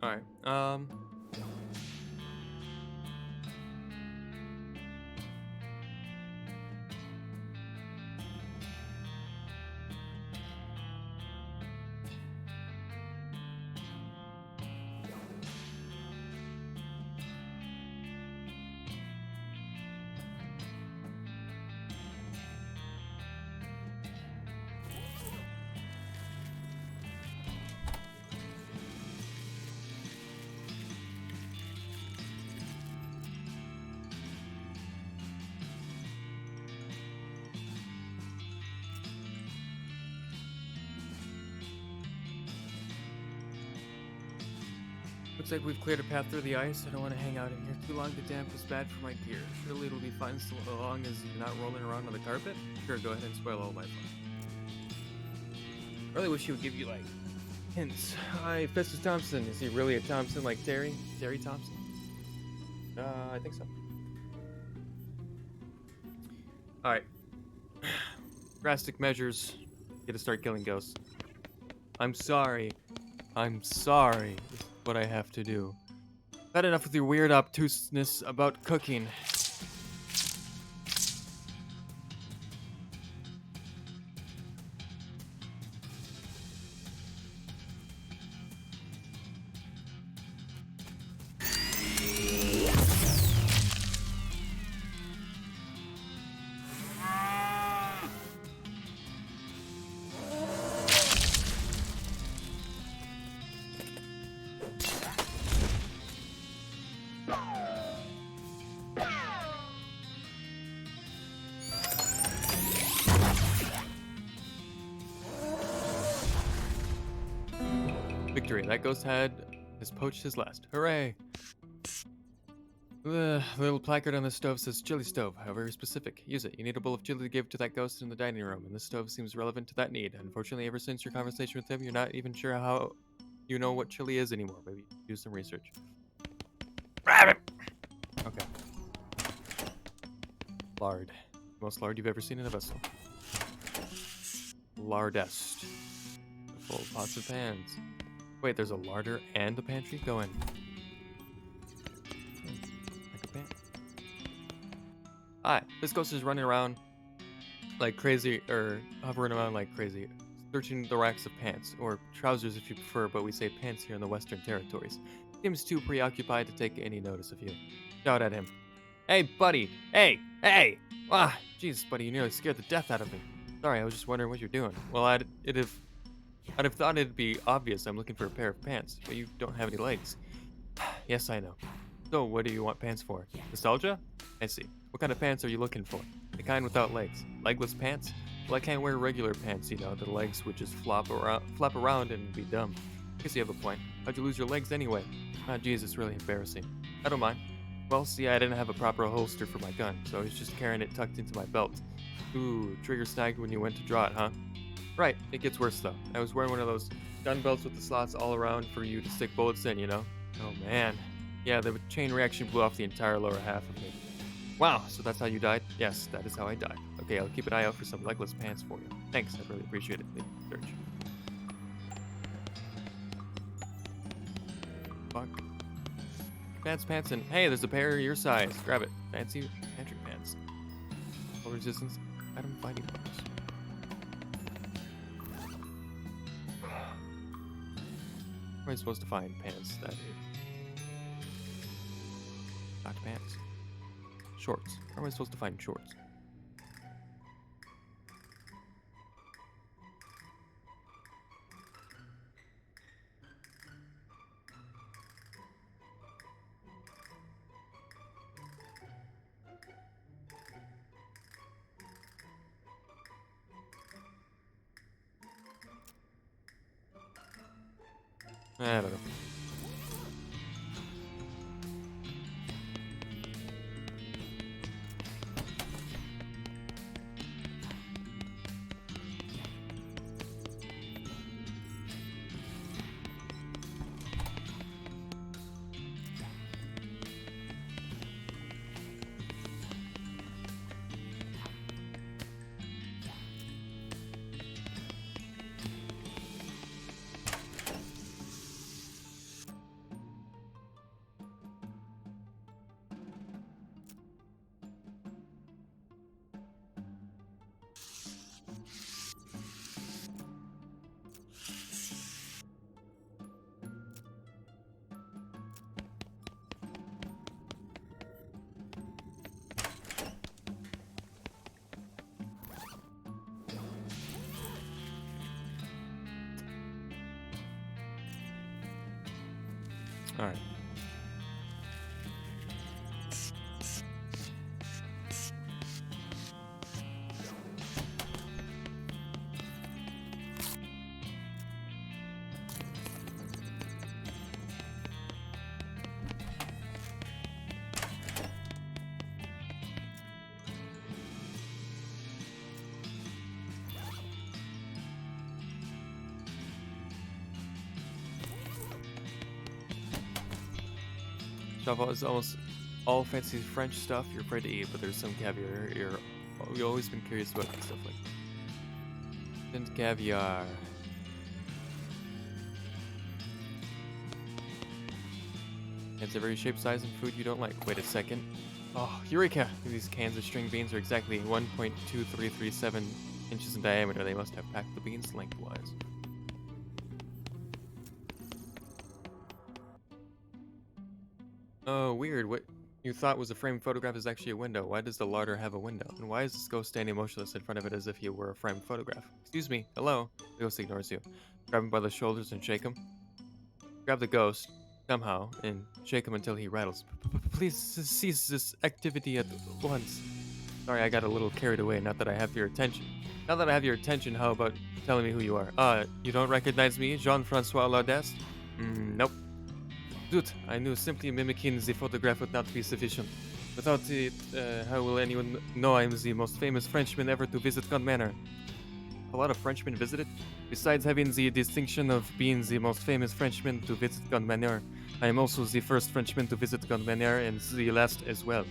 Alright, looks like we've cleared a path through the ice. I don't want to hang out in here too long. The damp is bad for my gear. Surely it'll be fine so long as you're not rolling around on the carpet? Sure, go ahead and spoil all my fun. I really wish he would give you, like, hints. Hi, Festus Thompson. Is he really a Thompson like Terry? Terry Thompson? I think so. Alright. Drastic measures. Get to start killing ghosts. I'm sorry. I'm sorry. This is what I have to do. Had enough with your weird obtuseness about cooking. Victory. That ghost head has poached his last. Hooray! The little placard on the stove says chili stove. How very specific. Use it. You need a bowl of chili to give to that ghost in the dining room, and this stove seems relevant to that need. Unfortunately, ever since your conversation with him, you're not even sure how you know what chili is anymore. Maybe do some research. Rabbit! Okay. Lard. Most lard you've ever seen in a vessel. Lardest. Full pots and pans. Wait, there's a larder and a pantry? Go in. Like a pan. Hi, this ghost is running around like crazy, or hovering around like crazy, searching the racks of pants, or trousers if you prefer, but we say pants here in the Western Territories. Seems too preoccupied to take any notice of you. Shout at him. Hey, buddy! Hey! Hey! Ah, jeez, buddy, you nearly scared the death out of me. Sorry, I was just wondering what you're doing. Well, I'd have thought it'd be obvious I'm looking for a pair of pants, but you don't have any legs. Yes, I know. So, what do you want pants for? Nostalgia? I see. What kind of pants are you looking for? The kind without legs. Legless pants? Well, I can't wear regular pants, you know. The legs would just flap around and be dumb. Guess you have a point. How'd you lose your legs anyway? Ah, geez, it's really embarrassing. I don't mind. Well, see, I didn't have a proper holster for my gun, so I was just carrying it tucked into my belt. Ooh, trigger snagged when you went to draw it, huh? Right, it gets worse though. I was wearing one of those gun belts with the slots all around for you to stick bullets in, you know? Oh man. Yeah, the chain reaction blew off the entire lower half of me. Wow, so that's how you died? Yes, that is how I died. Okay, I'll keep an eye out for some legless pants for you. Thanks, I'd really appreciate it. Search. Fuck. Pants, and hey, there's a pair your size. Grab it. Fancy pantry pants. Full resistance. Item finding bonus. Where am I supposed to find pants that is? Not pants. Shorts. Where am I supposed to find shorts? I don't know. All right. Shovel is almost all fancy French stuff you're afraid to eat, but there's some caviar. You've always been curious about stuff like and caviar. It's every shape, size, and food you don't like. Wait a second. Oh, eureka! These cans of string beans are exactly 1.2337 inches in diameter. They must have packed the beans lengthwise. Oh, weird. What you thought was a framed photograph is actually a window. Why does the larder have a window? And why is this ghost standing motionless in front of it as if he were a framed photograph? Excuse me. Hello? The ghost ignores you. Grab him by the shoulders and shake him. Grab the ghost, somehow, and shake him until he rattles. Please cease this activity at once. Sorry, I got a little carried away. Not that I have your attention. Now that I have your attention, how about telling me who you are? You don't recognize me? Jean-Francois Lardest? Nope. Zut, I knew simply mimicking the photograph would not be sufficient. Without it, how will anyone know I'm the most famous Frenchman ever to visit Gun Manor? A lot of Frenchmen visited. Besides having the distinction of being the most famous Frenchman to visit Gun Manor, I am also the first Frenchman to visit Gun Manor and the last as well.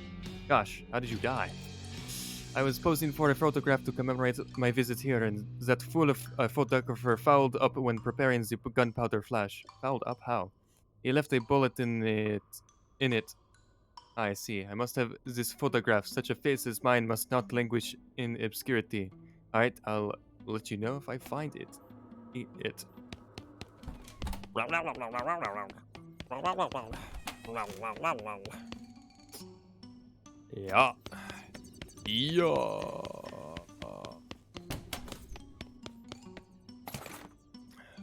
Gosh, how did you die? I was posing for a photograph to commemorate my visit here, and that fool of a photographer fouled up when preparing the gunpowder flash. Fouled up how? He left a bullet in it. I see. I must have this photograph. Such a face as mine must not languish in obscurity. Alright, I'll let you know if I find it. Eat it. Yeah. Yeah.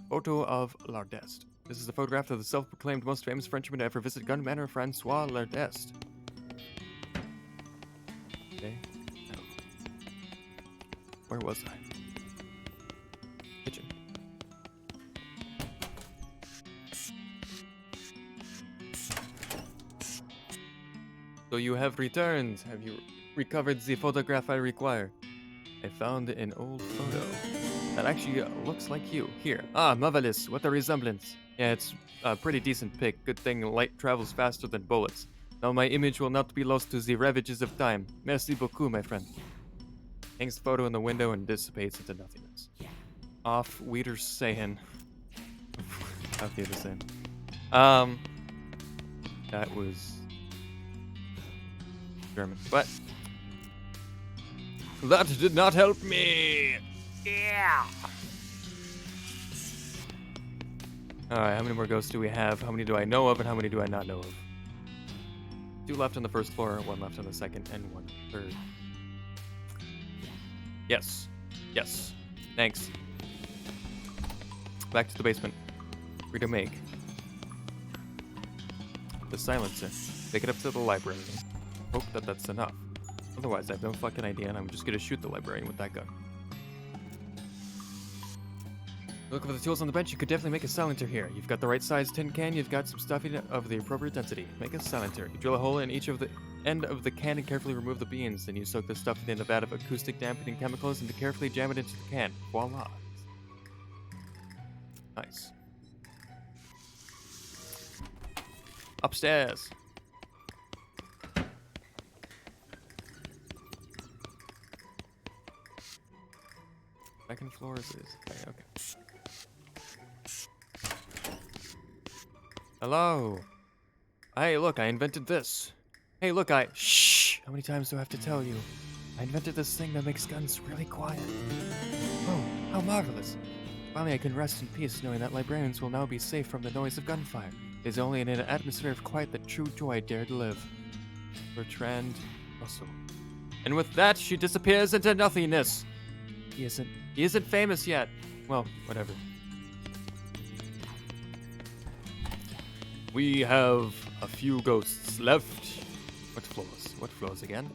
Photo of Lardest. This is a photograph of the self-proclaimed most famous Frenchman to ever visit Gun Manor, Francois Lardest. Okay. No. Where was I? Kitchen. So you have returned. Have you recovered the photograph I require? I found an old photo that actually looks like you. Here. Ah, marvelous. What a resemblance. Yeah, it's a pretty decent pic. Good thing light travels faster than bullets. Now my image will not be lost to the ravages of time. Merci beaucoup, my friend. Hangs the photo in the window and dissipates into nothingness. Off Wiedersehen. Auf Wiedersehen. That was German. But that did not help me. Yeah. Alright, how many more ghosts do we have? How many do I know of and how many do I not know of? 2 left on the first floor, 1 left on the second, and 1 third. Yes. Yes. Thanks. Back to the basement. Free to make. The silencer. Take it up to the library. Hope that that's enough. Otherwise, I have no fucking idea, and I'm just gonna shoot the librarian with that gun. Look over the tools on the bench. You could definitely make a silencer here. You've got the right size tin can. You've got some stuffing of the appropriate density. Make a silencer. You drill a hole in each of the end of the can and carefully remove the beans. Then you soak the stuff in a vat of acoustic dampening chemicals and carefully jam it into the can. Voila. Nice. Upstairs. Second floor is okay. Hello. Hey, look, I invented this. Hey, look, Shh! How many times do I have to tell you? I invented this thing that makes guns really quiet. Oh, how marvelous. Finally, I can rest in peace knowing that librarians will now be safe from the noise of gunfire. It is only in an atmosphere of quiet that true joy dare to live. Bertrand Russell. And with that, she disappears into nothingness. He isn't famous yet. Well, whatever. We have a few ghosts left. What floors? What floors again?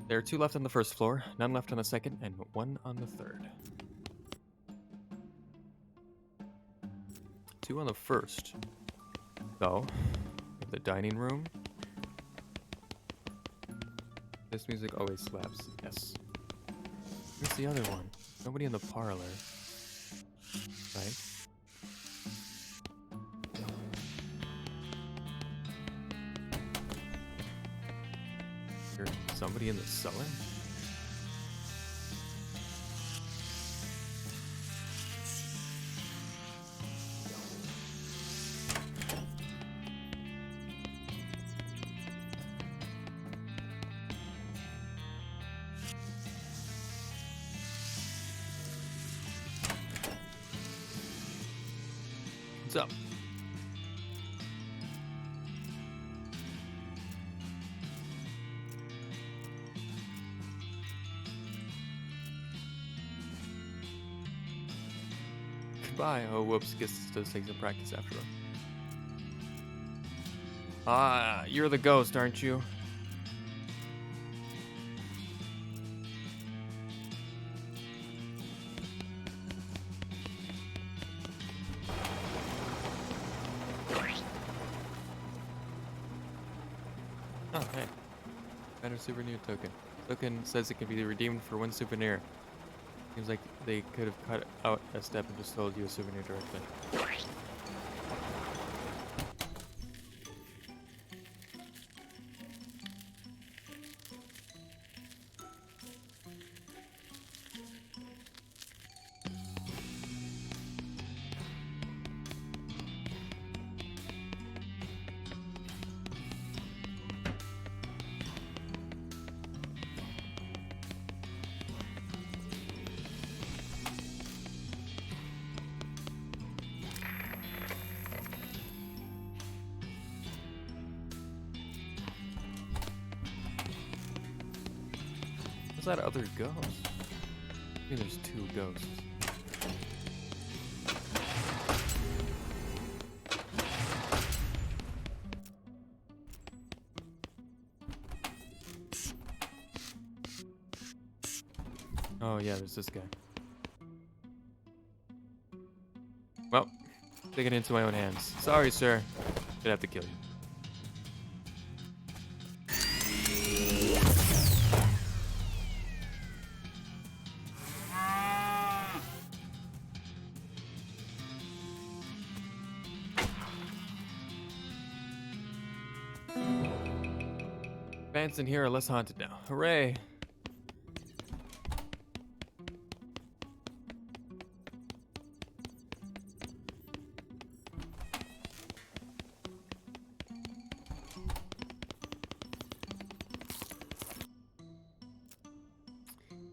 There are 2 left on the first floor, none left on the second, and 1 on the third. 2 on the first. So, the dining room. This music always slaps. Yes. Where's the other one? Nobody in the parlor. Right? There's somebody in the cellar? What's up? Goodbye. Oh, whoops. Guess this does take some practice after all. Ah, you're the ghost, aren't you? Oh, hey. Found a souvenir token. Token says it can be redeemed for 1 souvenir. Seems like they could have cut out a step and just sold you a souvenir directly. That other ghost? I think there's 2 ghosts. Oh yeah, there's this guy. Well, taking it into my own hands. Sorry, sir. Gonna have to kill you. Fans in here are less haunted now. Hooray!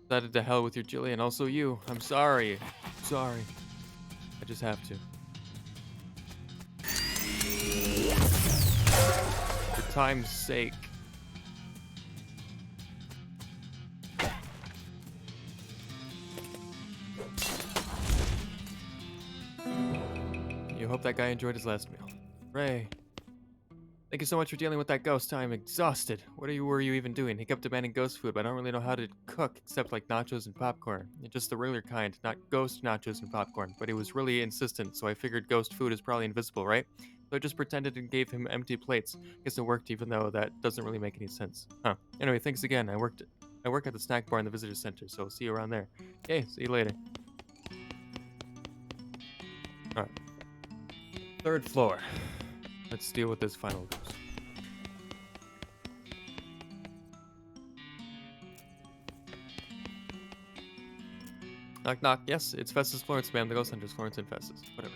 Decided to hell with your Jilly and also you. I'm sorry. Sorry. I just have to. time's sake. You hope that guy enjoyed his last meal. Ray. Thank you so much for dealing with that ghost. I'm exhausted. What were you even doing? He kept demanding ghost food, but I don't really know how to cook except like nachos and popcorn. Just the regular kind, not ghost nachos and popcorn. But he was really insistent, so I figured ghost food is probably invisible, right? So I just pretended and gave him empty plates. Guess it worked, even though that doesn't really make any sense. Huh. Anyway, thanks again. I work at the snack bar in the visitor center, so see you around there. Okay, see you later. Alright. 3rd floor. Let's deal with this final ghost. Knock knock. Yes, it's Festus Florence, ma'am. The ghost hunter's Florence and Festus. Whatever.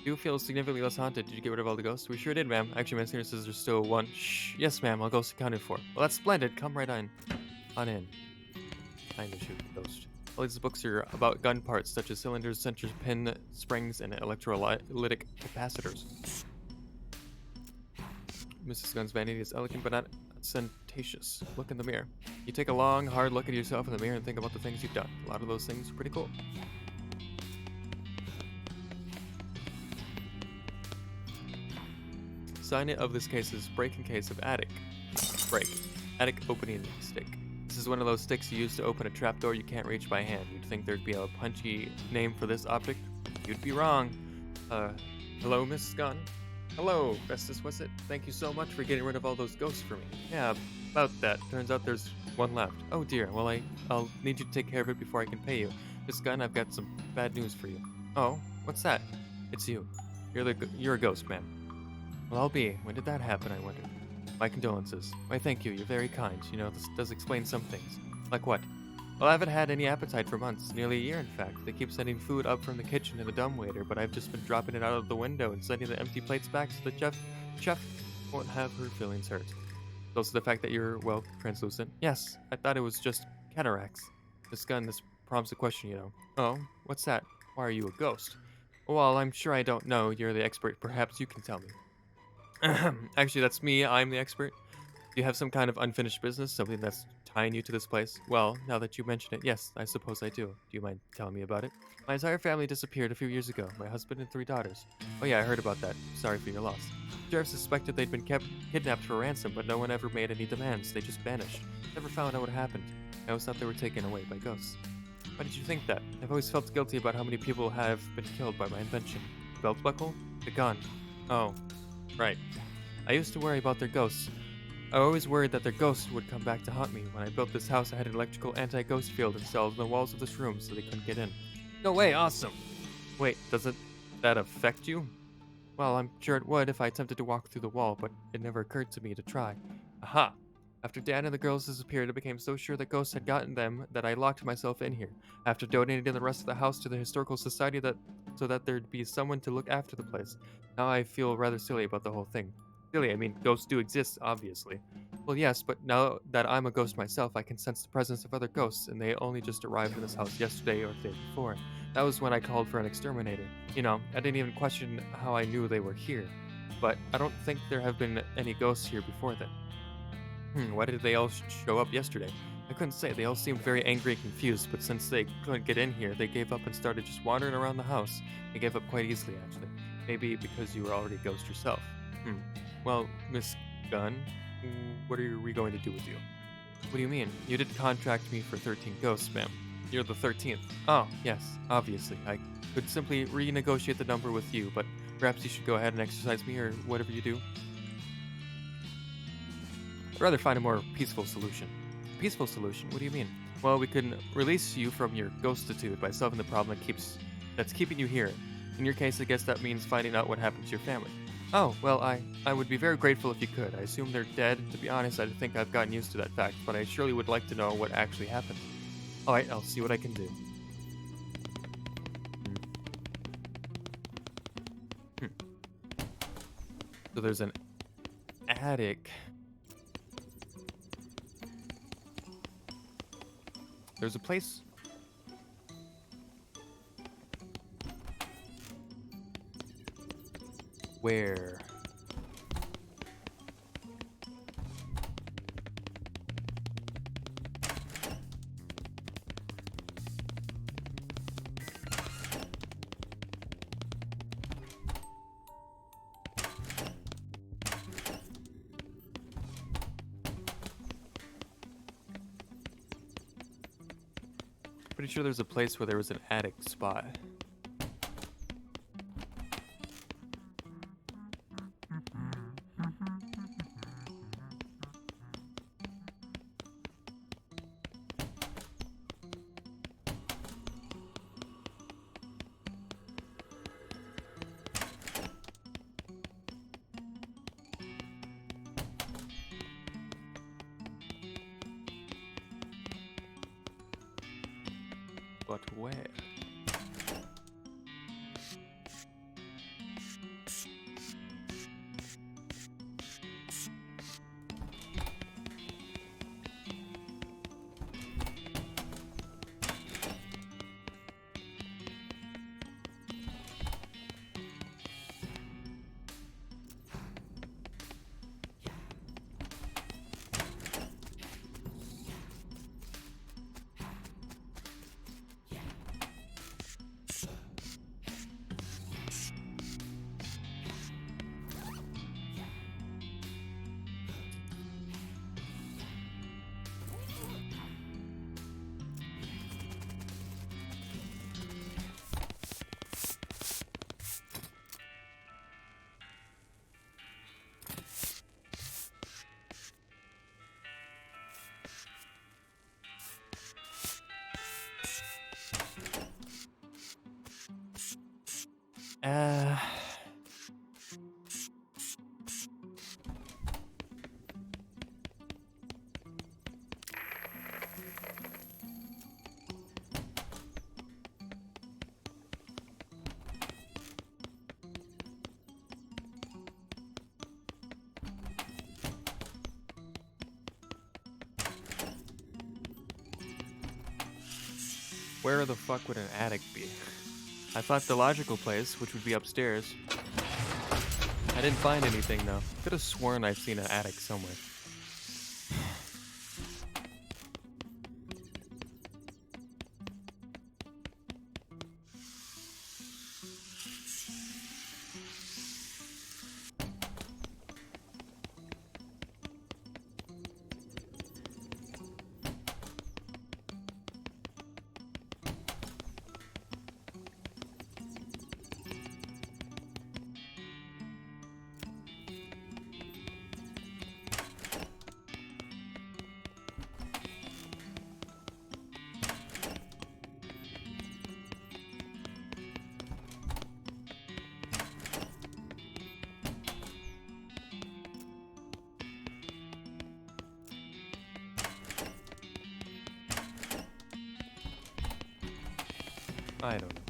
You feel significantly less haunted. Did you get rid of all the ghosts? We sure did, ma'am. Actually, my senior says there's still one. Shh. Yes, ma'am. All ghosts accounted for. Well, that's splendid. Come right on. On in. Time to shoot the ghost. All these books are about gun parts, such as cylinders, sensors, pin, springs, and electrolytic capacitors. Mrs. Gunn's vanity is elegant, but not ostentatious. Look in the mirror. You take a long, hard look at yourself in the mirror and think about the things you've done. A lot of those things are pretty cool. Sign of this case is breaking case of attic. Break. Attic opening stick. This is one of those sticks you use to open a trapdoor you can't reach by hand. You'd think there'd be a punchy name for this object. You'd be wrong. Hello, Miss Gunn? Hello, Festus, was it? Thank you so much for getting rid of all those ghosts for me. Yeah, about that. Turns out there's one left. Oh dear, well I'll need you to take care of it before I can pay you. Miss Gunn, I've got some bad news for you. Oh, what's that? It's you. You're a ghost, ma'am. Well, I'll be. When did that happen, I wonder? My condolences. Why, thank you. You're very kind. You know, this does explain some things. Like what? Well, I haven't had any appetite for months. Nearly a year, in fact. They keep sending food up from the kitchen to the dumbwaiter, but I've just been dropping it out of the window and sending the empty plates back so the chef won't have her feelings hurt. Also the fact that you're, well, translucent. Yes, I thought it was just cataracts. Miss Gunn, this prompts a question, you know. Oh, what's that? Why are you a ghost? Well, I'm sure I don't know. You're the expert. Perhaps you can tell me. Actually, that's me. I'm the expert. Do you have some kind of unfinished business? Something that's tying you to this place? Well, now that you mention it, yes, I suppose I do. Do you mind telling me about it? My entire family disappeared a few years ago. My husband and 3 daughters. Oh yeah, I heard about that. Sorry for your loss. The sheriff suspected they'd been kidnapped for ransom, but no one ever made any demands. They just vanished. Never found out what happened. I always thought they were taken away by ghosts. Why did you think that? I've always felt guilty about how many people have been killed by my invention. The belt buckle? The gun. Oh. Right. I used to worry about their ghosts. I always worried that their ghosts would come back to haunt me. When I built this house, I had an electrical anti-ghost field installed in the walls of this room so they couldn't get in. No way, awesome! Wait, doesn't that affect you? Well, I'm sure it would if I attempted to walk through the wall, but it never occurred to me to try. Aha! After Dad and the girls disappeared, I became so sure that ghosts had gotten them that I locked myself in here. After donating the rest of the house to the Historical Society so that there'd be someone to look after the place. Now I feel rather silly about the whole thing. Silly, I mean, ghosts do exist, obviously. Well, yes, but now that I'm a ghost myself, I can sense the presence of other ghosts, and they only just arrived in this house yesterday or the day before. That was when I called for an exterminator. You know, I didn't even question how I knew they were here. But I don't think there have been any ghosts here before then. Why did they all show up yesterday? I couldn't say. They all seemed very angry and confused, but since they couldn't get in here, they gave up and started just wandering around the house. They gave up quite easily, actually. Maybe because you were already a ghost yourself. Well, Miss Gunn, what are we going to do with you? What do you mean? You did contract me for 13 ghosts, ma'am. You're the 13th. Oh, yes, obviously. I could simply renegotiate the number with you, but perhaps you should go ahead and exercise me or whatever you do. I'd rather find a more peaceful solution. Peaceful solution? What do you mean? Well, we can release you from your ghostitude by solving the problem that's keeping you here. In your case, I guess that means finding out what happened to your family. Oh, well, I would be very grateful if you could. I assume they're dead. To be honest, I think I've gotten used to that fact, but I surely would like to know what actually happened. Alright, I'll see what I can do. So there's an attic. There's a place. Where Pretty sure there's a place where there was an attic spot. But where? Uh... Where the fuck would an attic be? I thought the logical place, which would be upstairs. I didn't find anything though. Could have sworn I've seen an attic somewhere. I don't know.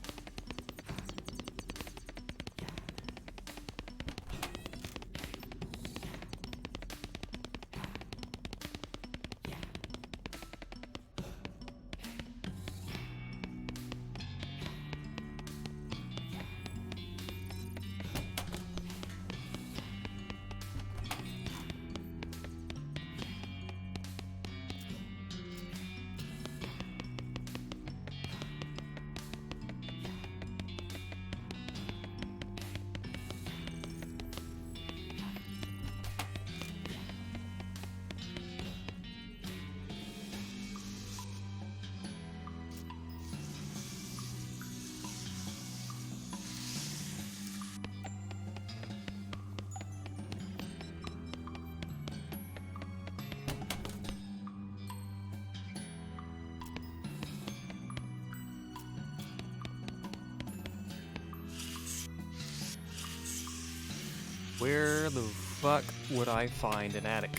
Where the fuck would I find an attic?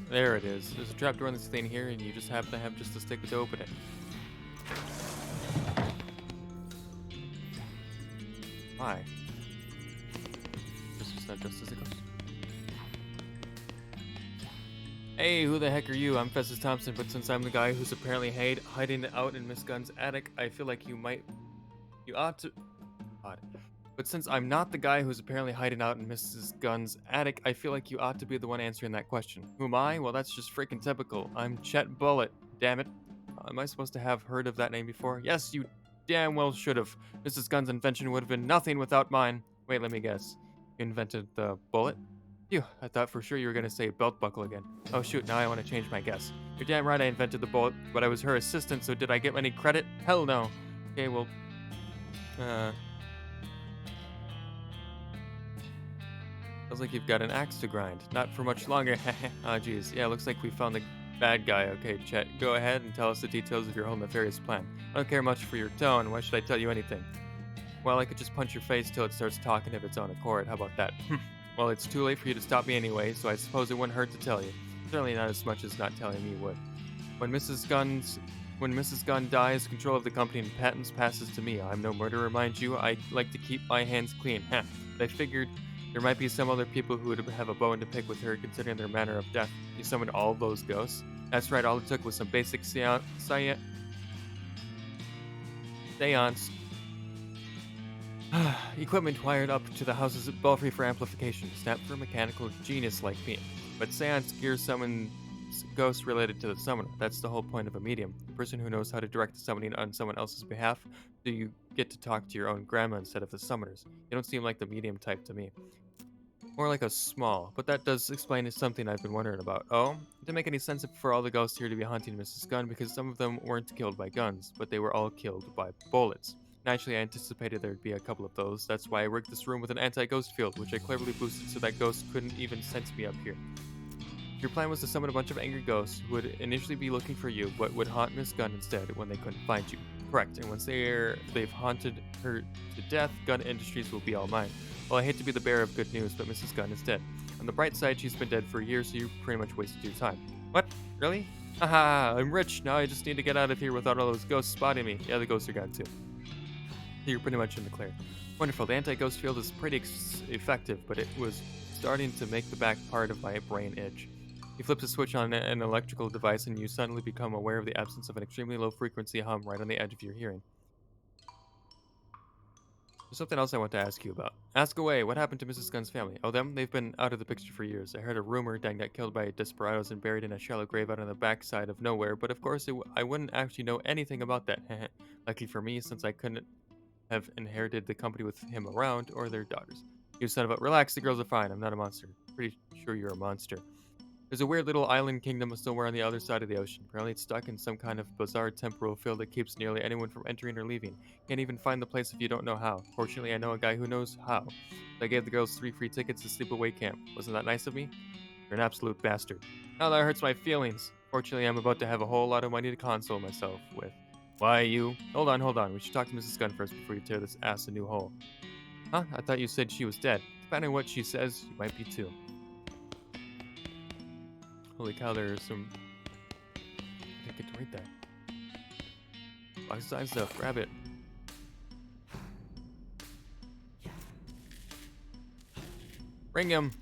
There it is. There's a trapdoor in this thing here, and you just happen to have just a stick to open it. Why? This is not just as it goes. Hey, who the heck are you? I'm Festus Thompson, but since I'm the guy who's apparently hiding out in Miss Gunn's attic, I feel like you ought to. Odd. But since I'm not the guy who's apparently hiding out in Mrs. Gunn's attic, I feel like you ought to be the one answering that question. Who am I? Well, that's just freaking typical. I'm Chet Bullet. Damn it. Am I supposed to have heard of that name before? Yes, you damn well should have. Mrs. Gunn's invention would have been nothing without mine. Wait, let me guess. You invented the bullet? Phew, I thought for sure you were gonna say belt buckle again. Oh shoot, now I want to change my guess. You're damn right I invented the bullet, but I was her assistant, so did I get any credit? Hell no. Okay, well, feels like you've got an axe to grind. Not for much longer. Oh jeez, yeah, looks like we found the bad guy. Okay, Chet, go ahead and tell us the details of your whole nefarious plan. I don't care much for your tone. Why should I tell you anything? Well, I could just punch your face till it starts talking of its own accord. How about that? Well, it's too late for you to stop me anyway, so I suppose it wouldn't hurt to tell you. Certainly not as much as not telling me would. When Mrs. Gunn dies, control of the company and patents passes to me. I'm no murderer, mind you. I like to keep my hands clean. But I figured there might be some other people who would have a bone to pick with her, considering their manner of death. You summoned all those ghosts. That's right. All it took was some basic seance. Equipment wired up to the house's belfry for amplification, snapped for a mechanical genius like me. But seance gear summons ghosts related to the summoner. That's the whole point of a medium. The person who knows how to direct the summoning on someone else's behalf, so you get to talk to your own grandma instead of the summoners. You don't seem like the medium type to me. More like a small, but that does explain something I've been wondering about. Oh, it didn't make any sense for all the ghosts here to be hunting Mrs. Gunn because some of them weren't killed by guns, but they were all killed by bullets. Naturally, I anticipated there'd be a couple of those. That's why I rigged this room with an anti-ghost field, which I cleverly boosted so that ghosts couldn't even sense me up here. Your plan was to summon a bunch of angry ghosts who would initially be looking for you, but would haunt Miss Gunn instead when they couldn't find you. Correct, and once they've haunted her to death, Gunn Industries will be all mine. Well, I hate to be the bearer of good news, but Mrs. Gunn is dead. On the bright side, she's been dead for years, so you pretty much wasted your time. What? Really? Haha, I'm rich. Now I just need to get out of here without all those ghosts spotting me. Yeah, the ghosts are gone too. You're pretty much in the clear. Wonderful. The anti-ghost field is pretty effective, but it was starting to make the back part of my brain itch. You flip the switch on an electrical device and you suddenly become aware of the absence of an extremely low frequency hum right on the edge of your hearing. There's something else I want to ask you about. Ask away. What happened to Mrs. Gunn's family? Oh, them? They've been out of the picture for years. I heard a rumor Dan got killed by desperados and buried in a shallow grave out on the backside of nowhere, but of course I wouldn't actually know anything about that. Lucky for me, since I couldn't have inherited the company with him around, or their daughters. You son of a... Relax, the girls are fine. I'm not a monster. Pretty sure you're a monster. There's a weird little island kingdom somewhere on the other side of the ocean. Apparently it's stuck in some kind of bizarre temporal field that keeps nearly anyone from entering or leaving. Can't even find the place if you don't know how. Fortunately, I know a guy who knows how. So I gave the girls 3 free tickets to sleepaway camp. Wasn't that nice of me? You're an absolute bastard. Now that hurts my feelings. Fortunately, I'm about to have a whole lot of money to console myself with. Why, you... Hold on. We should talk to Mrs. Gunn first before you tear this ass a new hole. Huh? I thought you said she was dead. Depending on what she says, you might be too. Holy cow, there's some... I didn't get to read that. Life size stuff, grab it. Bring him!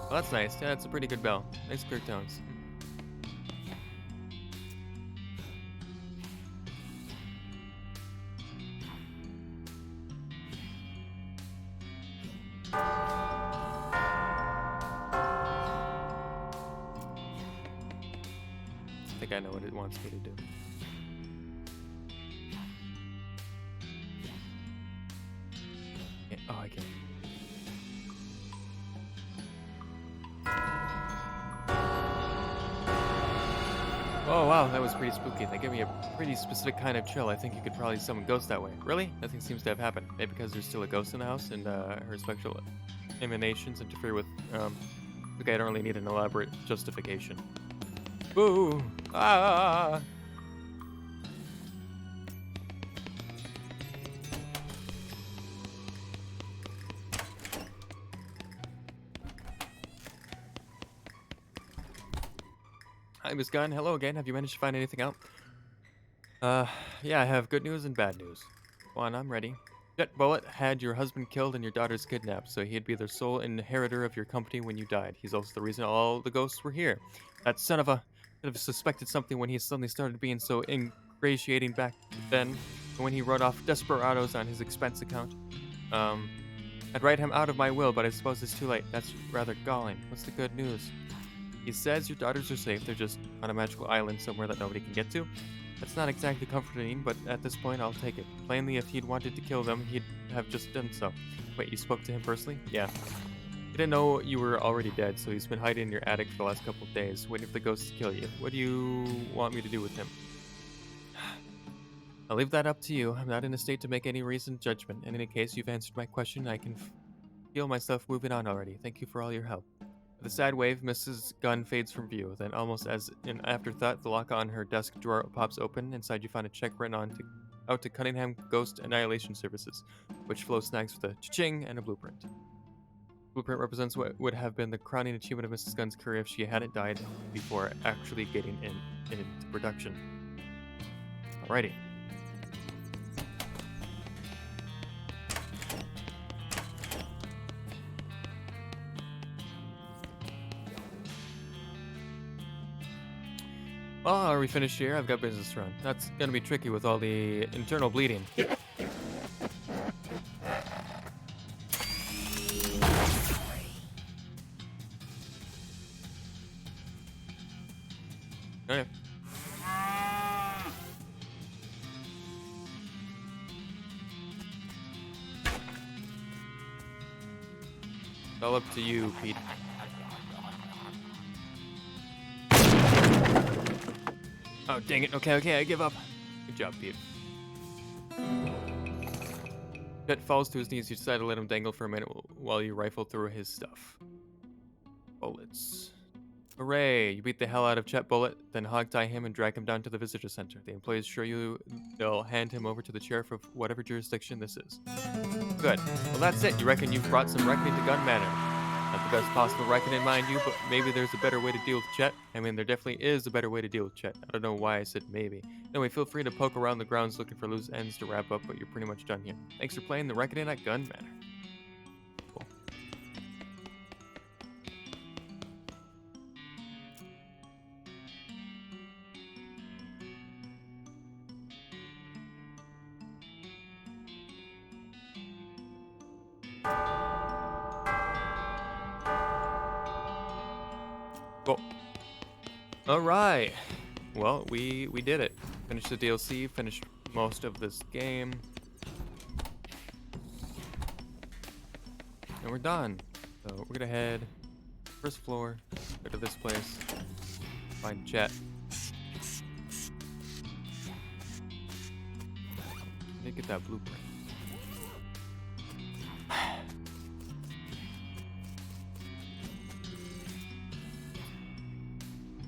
Well, that's nice. Yeah, that's a pretty good bell. Nice clear tones. I think I know what it wants me to do. Oh, I can't. Oh wow, that was pretty spooky. That gave me a pretty specific kind of chill. I think you could probably summon ghosts that way. Really? Nothing seems to have happened. Maybe because there's still a ghost in the house and her spectral emanations interfere with... Okay, I don't really need an elaborate justification. Boo! Ah! Hi, Miss Gunn. Hello again. Have you managed to find anything out? Yeah, I have good news and bad news. One, I'm ready. Jet Bullet had your husband killed and your daughters kidnapped, so he'd be the sole inheritor of your company when you died. He's also the reason all the ghosts were here. That son of a should have suspected something when he suddenly started being so ingratiating back then, and when he wrote off desperados on his expense account. Um, I'd write him out of my will, but I suppose it's too late. That's rather galling. What's the good news? He says your daughters are safe. They're just on a magical island somewhere that nobody can get to. That's not exactly comforting, but at this point, I'll take it. Plainly, if he'd wanted to kill them, he'd have just done so. Wait, you spoke to him personally? Yeah. He didn't know you were already dead, so he's been hiding in your attic for the last couple of days, waiting for the ghosts to kill you. What do you want me to do with him? I'll leave that up to you. I'm not in a state to make any reasoned judgment. In any case, you've answered my question. I can feel myself moving on already. Thank you for all your help. With a sad wave, Mrs. Gunn fades from view. Then, almost as an afterthought, the lock on her desk drawer pops open. Inside, you find a check written out to Cunningham Ghost Annihilation Services, which Flo snags with a cha-ching and a blueprint. Blueprint represents what would have been the crowning achievement of Mrs. Gunn's career if she hadn't died before actually getting into production. Alrighty. Well, are we finished here? I've got business to run. That's gonna be tricky with all the internal bleeding. Okay. It's all up to you, Pete. Oh, dang it. Okay, I give up. Good job, Pete. Chet falls to his knees. You decide to let him dangle for a minute while you rifle through his stuff. Bullets. Hooray! You beat the hell out of Chet Bullet, then hog-tie him and drag him down to the visitor center. The employees assure you they'll hand him over to the sheriff of whatever jurisdiction this is. Good. Well, that's it. You reckon you've brought some reckoning to Gun Manor. Not the best possible reckoning, mind you, but maybe there's a better way to deal with Chet. I mean, there definitely is a better way to deal with Chet. I don't know why I said maybe. Anyway, feel free to poke around the grounds looking for loose ends to wrap up, but you're pretty much done here. Thanks for playing the reckoning at Gun Manor. Cool. Cool. All right. Well, we did it. Finished the DLC, finished most of this game. And we're done. So we're gonna head first floor, go to this place, find Chet. Let me get that blueprint.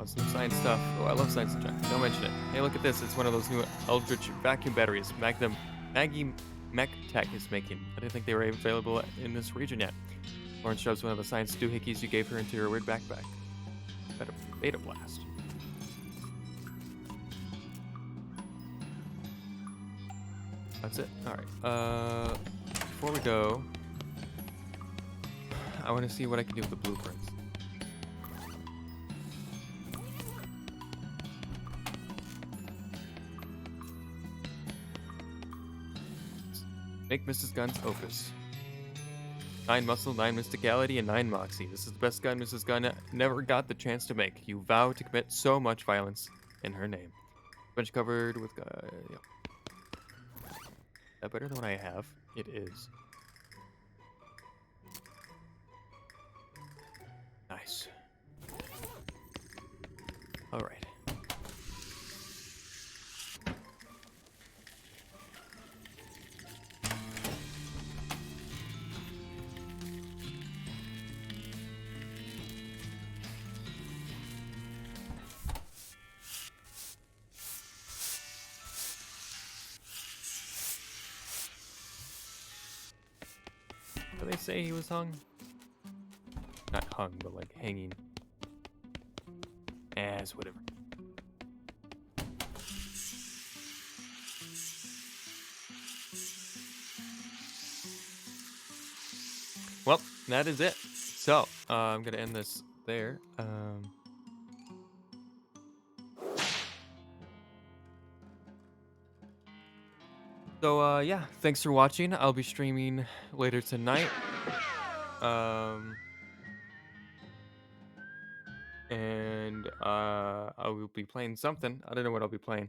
Some science stuff. Oh, I love science stuff. Don't mention it. Hey, look at this. It's one of those new Eldritch vacuum batteries Maggie Mech Tech is making. I didn't think they were available in this region yet. Lauren shoves one of the science doohickeys you gave her into her weird backpack. Beta blast. That's it. Alright. Before we go, I want to see what I can do with the blueprints. Make Mrs. Gunn's opus. 9 muscle, 9 mysticality, and 9 moxie. This is the best gun Mrs. Gunn never got the chance to make. You vow to commit so much violence in her name. Bunch covered with... Yep. Is that better than what I have? It is. Nice. Alright. Did they say he was hung? Not hung, but like hanging. It's whatever. well, that is it. So, I'm gonna end this there. Yeah, thanks for watching. I'll be streaming later tonight. Um, I will be playing something. I don't know what I'll be playing.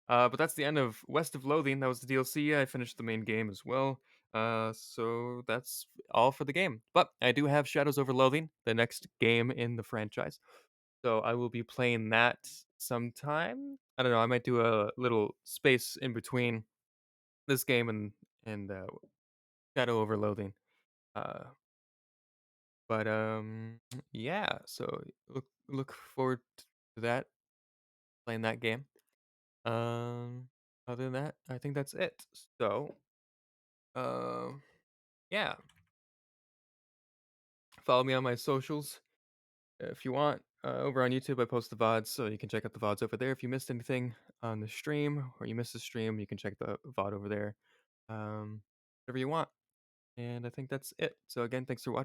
But that's the end of West of Loathing. That was the DLC. I finished the main game as well. So that's all for the game. But I do have Shadows over Loathing, the next game in the franchise. So I will be playing that sometime. I don't know. I might do a little space in between this game and Shadow over Loathing. Uh, but yeah. So look forward to that, playing that game. Um, Other than that, I think that's it. So, um, yeah, follow me on my socials if you want. Over on YouTube, I post the VODs, so you can check out the VODs over there. If you missed anything on the stream or you missed the stream, you can check the VOD over there. Whatever you want. And I think that's it. So again, thanks for watching.